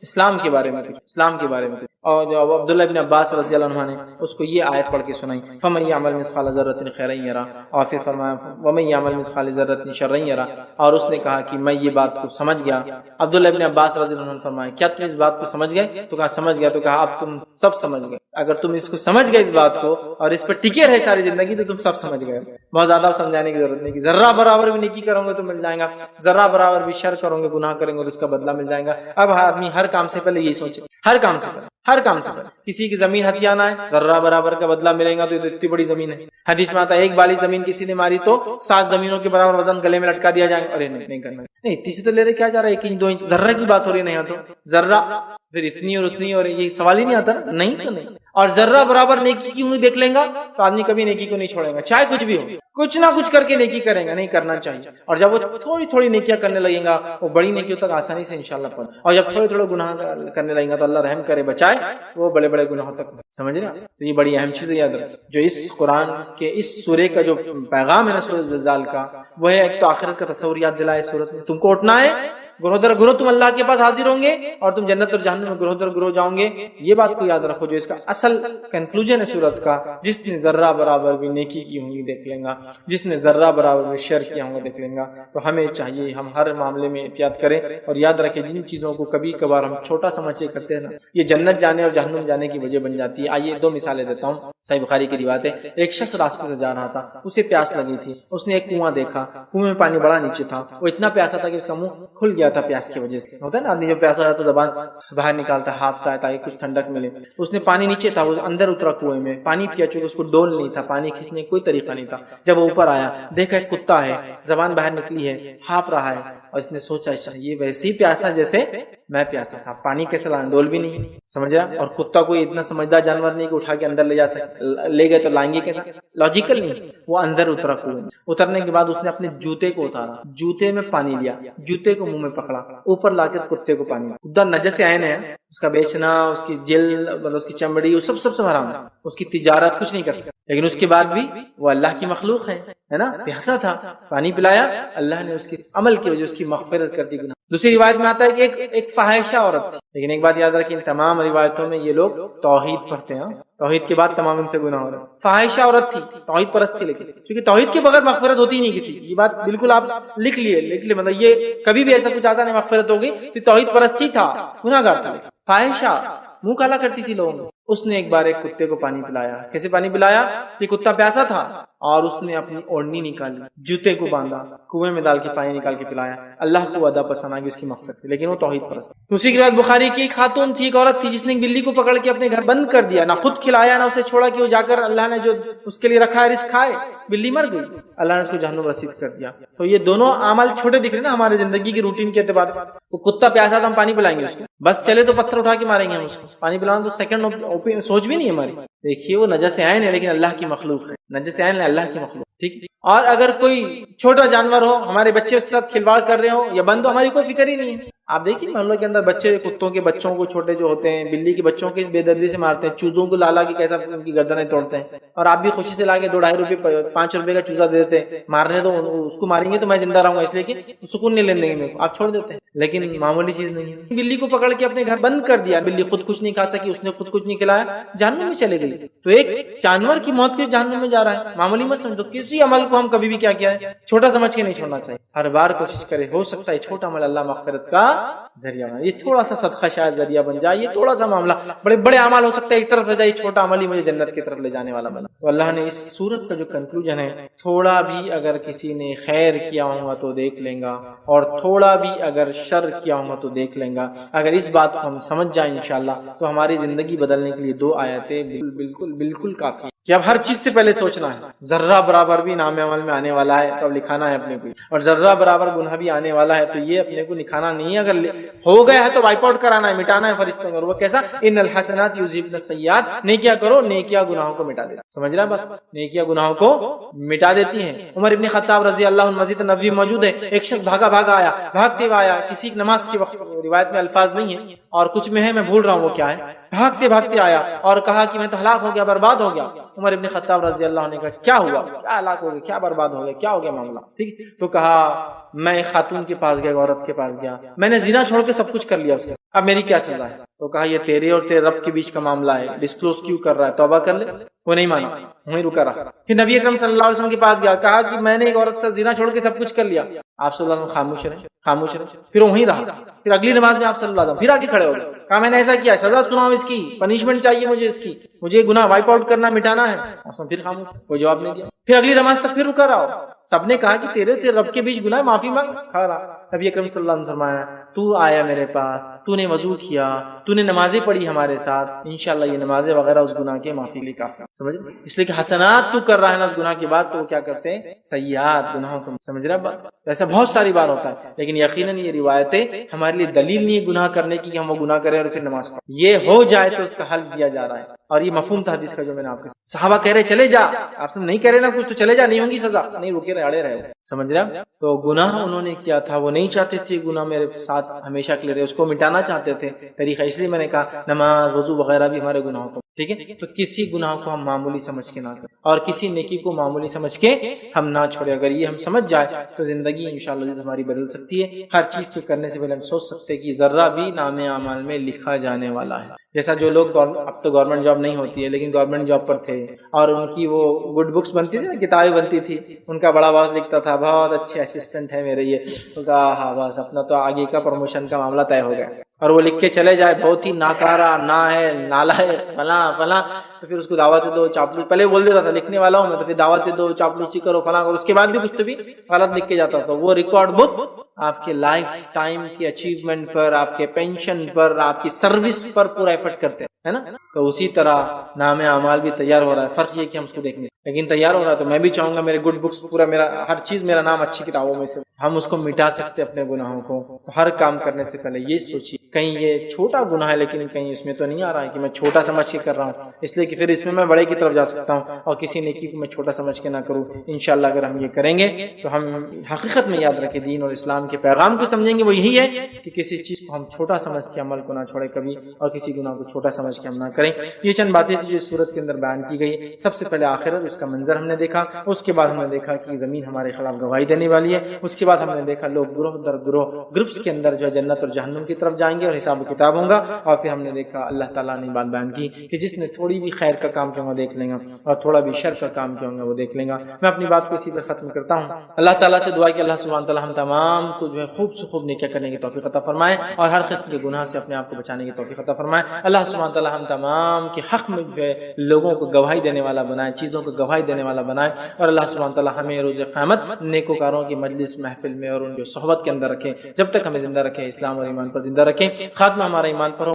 اسلام کے بارے میں کچھ. اور جو عبداللہ بن عباس رضی اللہ عنہ نے اس کو یہ آیت پڑھ کے سنائی، فَمَن يَعْمَلْ مِثْقَالَ ذَرَّةٍ خَيْرًا يَرَهُ، اور پھر فرمایا وَمَن يَعْمَلْ مِثْقَالَ ذَرَّةٍ شَرًّا يَرَهُ. اور اس نے کہا کہ میں یہ بات کو سمجھ گیا. عبداللہ بن عباس رضی اللہ عنہ نے فرمایا کیا تم اس بات کو سمجھ گئے؟ تو کہا سمجھ گیا. تو کہا اب تم سب سمجھ گئے. اگر تم اس کو سمجھ گئے اس بات کو اور اس پر ٹکے رہے ساری زندگی تو تم سب سمجھ گئے. بہت زیادہ سمجھانے کی ضرورت نہیں کہ ذرہ برابر بھی نیکی کرو گے تو مل جائے گا، ذرہ برابر بھی شر کرو گے گناہ کریں گے تو اس کا بدلہ مل جائے گا. اب آدمی ہر کام سے پہلے یہی سوچے، ہر کام سے پہلے کسی کی زمین ہتھیانا ہے، ذرہ برابر کا بدلہ ملے گا تو یہ تو اتنی بڑی زمین ہے. حدیث میں آتا ہے 1 بالی زمین کسی نے ماری تو 7 زمینوں کے برابر وزن گلے میں لٹکا دیا جائے گا. ارے نہیں کرنا، نہیں تیسری تو لے رہے کیا جا رہا ہے 1 انچ 2 انچ، ذرہ کی بات ہو رہی ہے. نہیں تو ذرہ پھر اتنی اور اتنی، اور یہ سوال ہی نہیں آتا. نہیں تو نہیں. اور ذرہ برابر نیکی کی ہوں دیکھ لیں گا تو آدمی کبھی نیکی کو نہیں چھوڑے گا، چاہے کچھ بھی ہو، کچھ نہ کچھ کر کے نیکی کریں گا. نہیں کرنا چاہیے. اور جب وہ تھوڑی نیکیاں کرنے لگیں گا وہ بڑی نیکیوں تک آسانی سے انشاءاللہ پہنچ. اور جب تھوڑے گناہ کرنے لگیں گا تو اللہ رحم کرے بچائے وہ بڑے گناہوں تک. سمجھ رہے ہیں؟ تو یہ بڑی اہم چیز ہے یاد رکھیں. جو اس قرآن کے اس سورے کا جو پیغام ہے نا سورۃ الزلزال کا، وہ ہے ایک تو آخرت کا تصور یاد دلائے. سورت میں تم کو اٹھنا ہے گروہ در گروہ تم اللہ کے پاس حاضر ہوں گے اور تم جنت اور جہنم میں گروہ در گروہ جاؤں گے. یہ بات کو یاد رکھو جو اس کا اصل کنکلوژن ہے سورت کا. جس نے ذرہ برابر بھی نیکی کی ہوں گی دیکھ لیں گا, جس نے ذرہ برابر بھی شر کیا ہوں گا دیکھ لیں گا. تو ہمیں چاہیے ہم ہر معاملے میں احتیاط کریں اور یاد رکھیں جن چیزوں کو کبھی کبھار ہم چھوٹا سمجھ کے کرتے ہیں نا, یہ جنت جانے اور جہنم جانے کی وجہ بن جاتی ہے. آئیے 2 مثالیں دیتا ہوں. صحیح بخاری کی روایت ہے, ایک شخص راستے سے جا رہا تھا, اسے پیاس لگی تھی. اس نے ایک کنواں دیکھا, کنویں میں پانی بڑا نیچے تھا. وہ اتنا پیاسا تھا کہ اس کا منہ کھل گیا تھا پیاس کی وجہ سے. ہوتا ہے نا آدمی جب پیاسا ہے تو زبان باہر نکالتا ہے, ہانپتا ہے تاکہ کچھ ٹھنڈک ملے. اس نے پانی نیچے تھا, وہ اندر اترا کنویں میں, پانی پیا, چونکہ اس کو ڈول نہیں تھا, پانی کھینچنے کا کوئی طریقہ نہیں تھا. جب وہ اوپر آیا دیکھا ایک کتا ہے, زبان باہر نکلی ہے, ہانپ رہا ہے, اور اس نے سوچا یہ ویسے ہی پیاسا جیسے میں پیاسا تھا, پانی کیسے لانا, ڈول بھی نہیں, سمجھ رہا. اور کتا کوئی اتنا سمجھدار جانور نہیں کہ اٹھا کے اندر لے جا سکتے, لے گئے تو لائیں گے کیسا, لاجیکل نہیں. وہ اندر اترا کنویں میں. اترنے کے بعد اس نے اپنے جوتے کو اتارا, جوتے میں پانی لیا, جوتے کو منہ میں پکڑا, اوپر لا کر کتے کو پانی. کتا نجس عین ہے, اس کا بیچنا, اس کی جلد, اس کی چمڑی, سب حرام ہے. اس کی تجارت کچھ نہیں کر سکتا, لیکن اس کے بعد بھی وہ اللہ کی مخلوق ہے نا. پیاسا تھا, پانی پلایا, اللہ نے اس کے عمل کی وجہ اس کی مغفرت کر دی گناہ. دوسری روایت میں آتا ہے کہ ایک فاحشہ عورت تھی. لیکن ایک بات یاد رکھیں, ان تمام روایتوں میں یہ لوگ توحید پڑھتے ہیں, توحید کے بعد تمام ان سے گناہ ہو رہے ہیں. فاحشہ عورت تھی, توحید پرست تھی, لیکن کیونکہ توحید کے بغیر مغفرت ہوتی نہیں کسی. یہ بات بالکل آپ لکھ لیے, مطلب یہ کبھی بھی ایسا کچھ آتا نہیں مغفرت ہوگی. تو توحید پرست ہی تھا, گناہ گار تھا. فاحشہ منہ کالا کرتی تھی لوگوں میں. اس نے ایک بار ایک کتے کو پانی پلایا. کیسے پانی پلایا؟ یہ کتا پیاسا تھا اور اس نے اپنی اوڑھنی نکالی, جوتے کو باندھا, کنویں میں ڈال کے پانی نکال کے پلایا. اللہ کو ادا پسند آ گئی اس کی مغفرت کی, لیکن وہ توحید پرست. دوسری کی روایت بخاری کی, ایک خاتون تھی, ایک عورت تھی جس نے ایک بلی کو پکڑ کے اپنے گھر بند کر دیا, نہ خود کھلایا نہ اسے چھوڑا کہ وہ جا کر اللہ نے جو اس کے لیے رکھا ہے رزق کھائے. بلی مر گئی, اللہ نے اس کو جہنم رسید کر دیا. تو یہ دونوں اعمال چھوٹے دکھ رہے نا ہمارے زندگی کے روٹین کے اعتبار سے. وہ کتا پیاسا تھا, ہم پانی پلائیں گے اس کو, بس چلے تو پتھر اٹھا کے ماریں گے ہم اس کو. پانی پلانا تو سیکنڈ سوچ بھی نہیں ہماری. دیکھیے وہ نجس عین ہے لیکن اللہ کی مخلوق ہے, نجس عین ہے اللہ کی مخلوق, ٹھیک. اور اگر کوئی چھوٹا جانور ہو, ہمارے بچے اس کے ساتھ کھلواڑ کر رہے ہو یا بند ہو, ہماری کوئی فکر ہی نہیں ہے. آپ دیکھیے محلوں کے اندر بچے کتوں کے بچوں کو چھوٹے جو ہوتے ہیں, بلی کے بچوں کے بے دردی سے مارتے ہیں, چوزوں کو لالا کے کیسا ان کی گردنیں توڑتے ہیں, اور آپ بھی خوشی سے لا کے 2-2.5 روپے 5 روپے کا چوزا دے دیتے ہیں. مارنے تو اس کو ماریں گے تو میں زندہ رہوں گا اس لیے کہ سکون نہیں لینے دیں گے, آپ چھوڑ دیتے ہیں. لیکن معمولی چیز نہیں ہے. بلی کو پکڑ کے اپنے گھر بند کر دیا, بلی خود کچھ نہیں کھا سکی, اس نے خود کچھ نہیں کھلایا, جہنم میں چلے گئی. تو ایک جانور کی موت کے جہنم میں جا رہا ہے, معمولی مت سمجھو. کسی عمل کو ہم کبھی بھی کیا ہے چھوٹا سمجھ کے نہیں چھوڑنا چاہیے. ہر بار کوشش کرے, ہو سکتا ہے چھوٹا عمل اللہ مغفرت کا ذریعہ بنے, یہ تھوڑا سا صدقہ شاید ذریعہ بن جائے, یہ تھوڑا سا معاملہ بڑے بڑے اعمال ہو سکتا ہے ایک طرف لے جائے, چھوٹا عمل ہی مجھے جنت کی طرف لے جانے والا بنا. تو اللہ نے اس سورت کا جو کنکلوژن ہے, تھوڑا بھی اگر کسی نے خیر کیا ہوگا تو دیکھ لیں گا, اور تھوڑا بھی اگر شر کیا ہوگا تو دیکھ لیں گا. اگر اس بات کو ہم سمجھ جائیں انشاءاللہ تو ہماری زندگی بدلنے کے لیے 2 آیتیں بالکل کافی. کہ اب ہر چیز سے پہلے سوچنا ہے, ذرہ برابر بھی نام عمل میں آنے والا ہے تو اب لکھانا ہے اپنے کو, اور ذرہ برابر گناہ بھی آنے والا ہے تو یہ اپنے کو لکھانا نہیں ہے. اگر ہو گیا ہے تو وائپ آؤٹ کرانا ہے, مٹانا ہے فرشتوں کو. اور وہ کیسا, ان الحسنات یذہبن السیئات, نیکیاں کرو, نیکیاں گناہوں کو مٹا دیتی. سمجھ رہا بات, نیکیاں گناہوں کو مٹا دیتی ہیں. عمر ابن خطاب رضی اللہ عنہ مسجد نبوی موجود ہے, ایک شخص بھاگا آیا, بھاگتے ہوئے آیا, کسی نماز کے وقت, روایت میں الفاظ نہیں ہے اور کچھ میں ہے, میں بھول رہا ہوں وہ کیا ہے. بھاگتے آیا اور کہا کہ میں تو ہلاک ہو گیا, برباد ہو گیا. عمر ابن خطاب رضی اللہ عنہ نے کہا کیا ہوا, کیا ہلاک ہو گیا, کیا برباد ہو گیا, کیا ہو گیا معاملہ, ٹھیک. تو کہا میں خاتون کے پاس گیا, عورت کے پاس گیا, میں نے زنا چھوڑ کے سب کچھ کر لیا اس کے, اب میری کیا سزا ہے. تو کہا یہ تیرے اور تیرے رب کے بیچ کا معاملہ ہے, ڈسکلوز کیوں کر رہا ہے, توبہ کر لے. وہ نہیں مانا, وہیں رکا رہا. پھر نبی اکرم صلی اللہ علیہ وسلم کے پاس گیا, کہا کہ میں نے ایک عورت سے زنا چھوڑ کے سب کچھ کر لیا. آپ صلی اللہ علیہ وسلم خاموش رہے. پھر وہیں رہا. پھر اگلی نماز میں آپ صلی اللہ علیہ وسلم پھر آگے کھڑے ہو گئے, کہا میں نے ایسا کیا, سزا سناؤ اس کی, پنشمنٹ چاہیے مجھے اس کی, مجھے گناہ وائپ آؤٹ کرنا, مٹانا ہے. پھر خاموش, کوئی جواب نہیں دیا. پھر اگلی نماز تک پھر رکا رہا. سب نے کہا کہ تیرے رب کے بیچ گناہ, معافی مانگ. کھڑا رہا. نبی اکرم صلی اللہ علیہ وسلم فرمایا, تو آیا میرے پاس, تو نے وضو کیا, تو نے نمازیں پڑھی ہمارے ساتھ, انشاءاللہ یہ نمازیں وغیرہ اس گناہ کے معافی کے لیے کافی. سمجھ, اس لیے کہ حسنات تو کر رہا ہے نا اس گناہ کے بعد, تو وہ کیا کرتے ہیں, سیئات گناہوں کو. سمجھ رہا بات, ایسا بہت ساری بار ہوتا ہے. لیکن یقیناً یہ روایتیں ہمارے لیے دلیل نہیں ہے گناہ کرنے کی کہ ہم وہ گناہ کریں اور پھر نماز پڑھیں. یہ ہو جائے تو اس کا حل دیا جا رہا ہے. اور یہ مفہوم تھا حدیث کا جو میں نے آپ کے صحابہ کہہ رہے چلے جا, آپ سے نہیں کہہ رہے نا کچھ تو چلے جا, نہیں ہوگی سزا, نہیں رکے رہے, اڑے رہے. سمجھ رہے. تو گناہ انہوں نے کیا تھا, وہ نہیں چاہتے تھے گناہ میرے ساتھ ہمیشہ کے لیے رہے, اس کو مٹانا چاہتے تھے. طریقہ اس لیے میں نے کہا نماز وضو وغیرہ بھی ہمارے گناہوں کو ٹھیک ہے، تو کسی گناہ کو ہم معمولی سمجھ کے نہ کریں اور کسی نیکی کو معمولی سمجھ کے ہم نہ چھوڑیں. اگر یہ ہم سمجھ جائے تو زندگی انشاءاللہ ہماری بدل سکتی ہے. ہر چیز کے کرنے سے پہلے ہم سوچ سکتے ہیں کہ ذرہ بھی نام اعمال میں لکھا جانے والا ہے. جیسا جو لوگ اب تو گورنمنٹ جاب نہیں ہوتی ہے لیکن گورنمنٹ جاب پر تھے اور ان کی وہ گڈ بکس بنتی تھی نا، کتابیں بنتی تھی، ان کا بڑا باس لکھتا تھا بہت اچھے اسسٹنٹ ہے میرے یہ، تو کہا ہاں بس اپنا تو آگے کا پروموشن کا معاملہ طے ہو گیا. اور وہ لکھ کے چلے جائے بہت ہی ناکارا، نا ہے، نالا ہے، فلاں فلاں، تو پھر اس کو دعوت دو، چاپلوسی، پہلے بول دیتا تھا لکھنے والا ہوں میں، تو پھر دعوت دو، چاپلوسی کرو، فلاں کرو، اس کے بعد بھی کچھ تو بھی غلط لکھ کے جاتا تھا. وہ ریکارڈ بک آپ کے لائف ٹائم کی اچیومنٹ پر، آپ کے پینشن پر، آپ کی سروس پر پورا ایفرٹ کرتے ہیں نا. تو اسی طرح نام اعمال بھی تیار ہو رہا ہے. فرق یہ کہ ہم اس کو دیکھنے لیکن تیار ہو رہا ہے. تو میں بھی چاہوں گا میرے گڈ بکس پورا، میرا ہر چیز، میرا نام اچھی کتابوں میں سے، ہم اس کو مٹا سکتے اپنے گناہوں کو. تو ہر کام کرنے سے پہلے یہ سوچیے کہیں یہ چھوٹا گناہ ہے لیکن کہیں اس میں تو نہیں آ رہا ہے کہ میں چھوٹا سمجھ کے کر رہا ہوں، اس لیے کہ پھر اس میں بڑے کی طرف جا سکتا ہوں اور کسی نیکی کو میں چھوٹا سمجھ کے نہ کروں. انشاءاللہ اگر ہم یہ کریں گے تو ہم حقیقت میں یاد رکھیں دین اور اسلام کے پیغام کو سمجھیں گے. وہ یہی ہے کہ کسی چیز کو ہم چھوٹا سمجھ کے عمل کو نہ چھوڑے کبھی، اور کسی گناہ کو چھوٹا سمجھ کے ہم نہ کریں. یہ چند باتیں جو اس صورت کے اندر بیان کی گئی. سب سے پہلے آخرت، اس کا منظر ہم نے دیکھا. اس کے بعد ہم نے دیکھا کہ زمین ہمارے خلاف گواہی دینے والی ہے. اس کے بعد ہم نے دیکھا لوگ گروہ در گروہ گروپس کے اندر جو ہے جنت اور جہنم کی طرف جائیں گے اور حساب و کتاب ہوں گا. اور پھر ہم نے دیکھا اللہ تعالیٰ نے بات بیان کی کہ جس نے تھوڑی بھی خیر کا کام کیا وہ دیکھ لیں گا اور تھوڑا بھی شر کا کام کیا ہوگا وہ دیکھ لیں گا. میں اپنی بات کو اسی پر ختم کرتا ہوں. اللہ تعالیٰ سے دعا کہ اللہ سبحانہ تعالیٰ ہم تمام کو جو ہے خوب سے خوب نیکیاں کرنے کی توفیق عطا فرمائے اور ہر قسم کے گناہ سے اپنے آپ کو بچانے کی توفیق عطا فرمائے. اللہ سبحانہ تعالیٰ ہم تمام کے حق میں جو ہے لوگوں کو گواہی دینے والا بنائے، چیزوں کو گواہی دینے والا بنائے. اور اللہ سبحانہ تعالیٰ ہمیں روز قیامت نیکوکاروں کی مجلس محفل میں اور ان کی صحبت کے اندر رکھے. جب تک ہمیں زندہ رکھے اسلام اور ایمان پر زندہ رکھے. خاتمہ ہمارا ایمان پر ہو.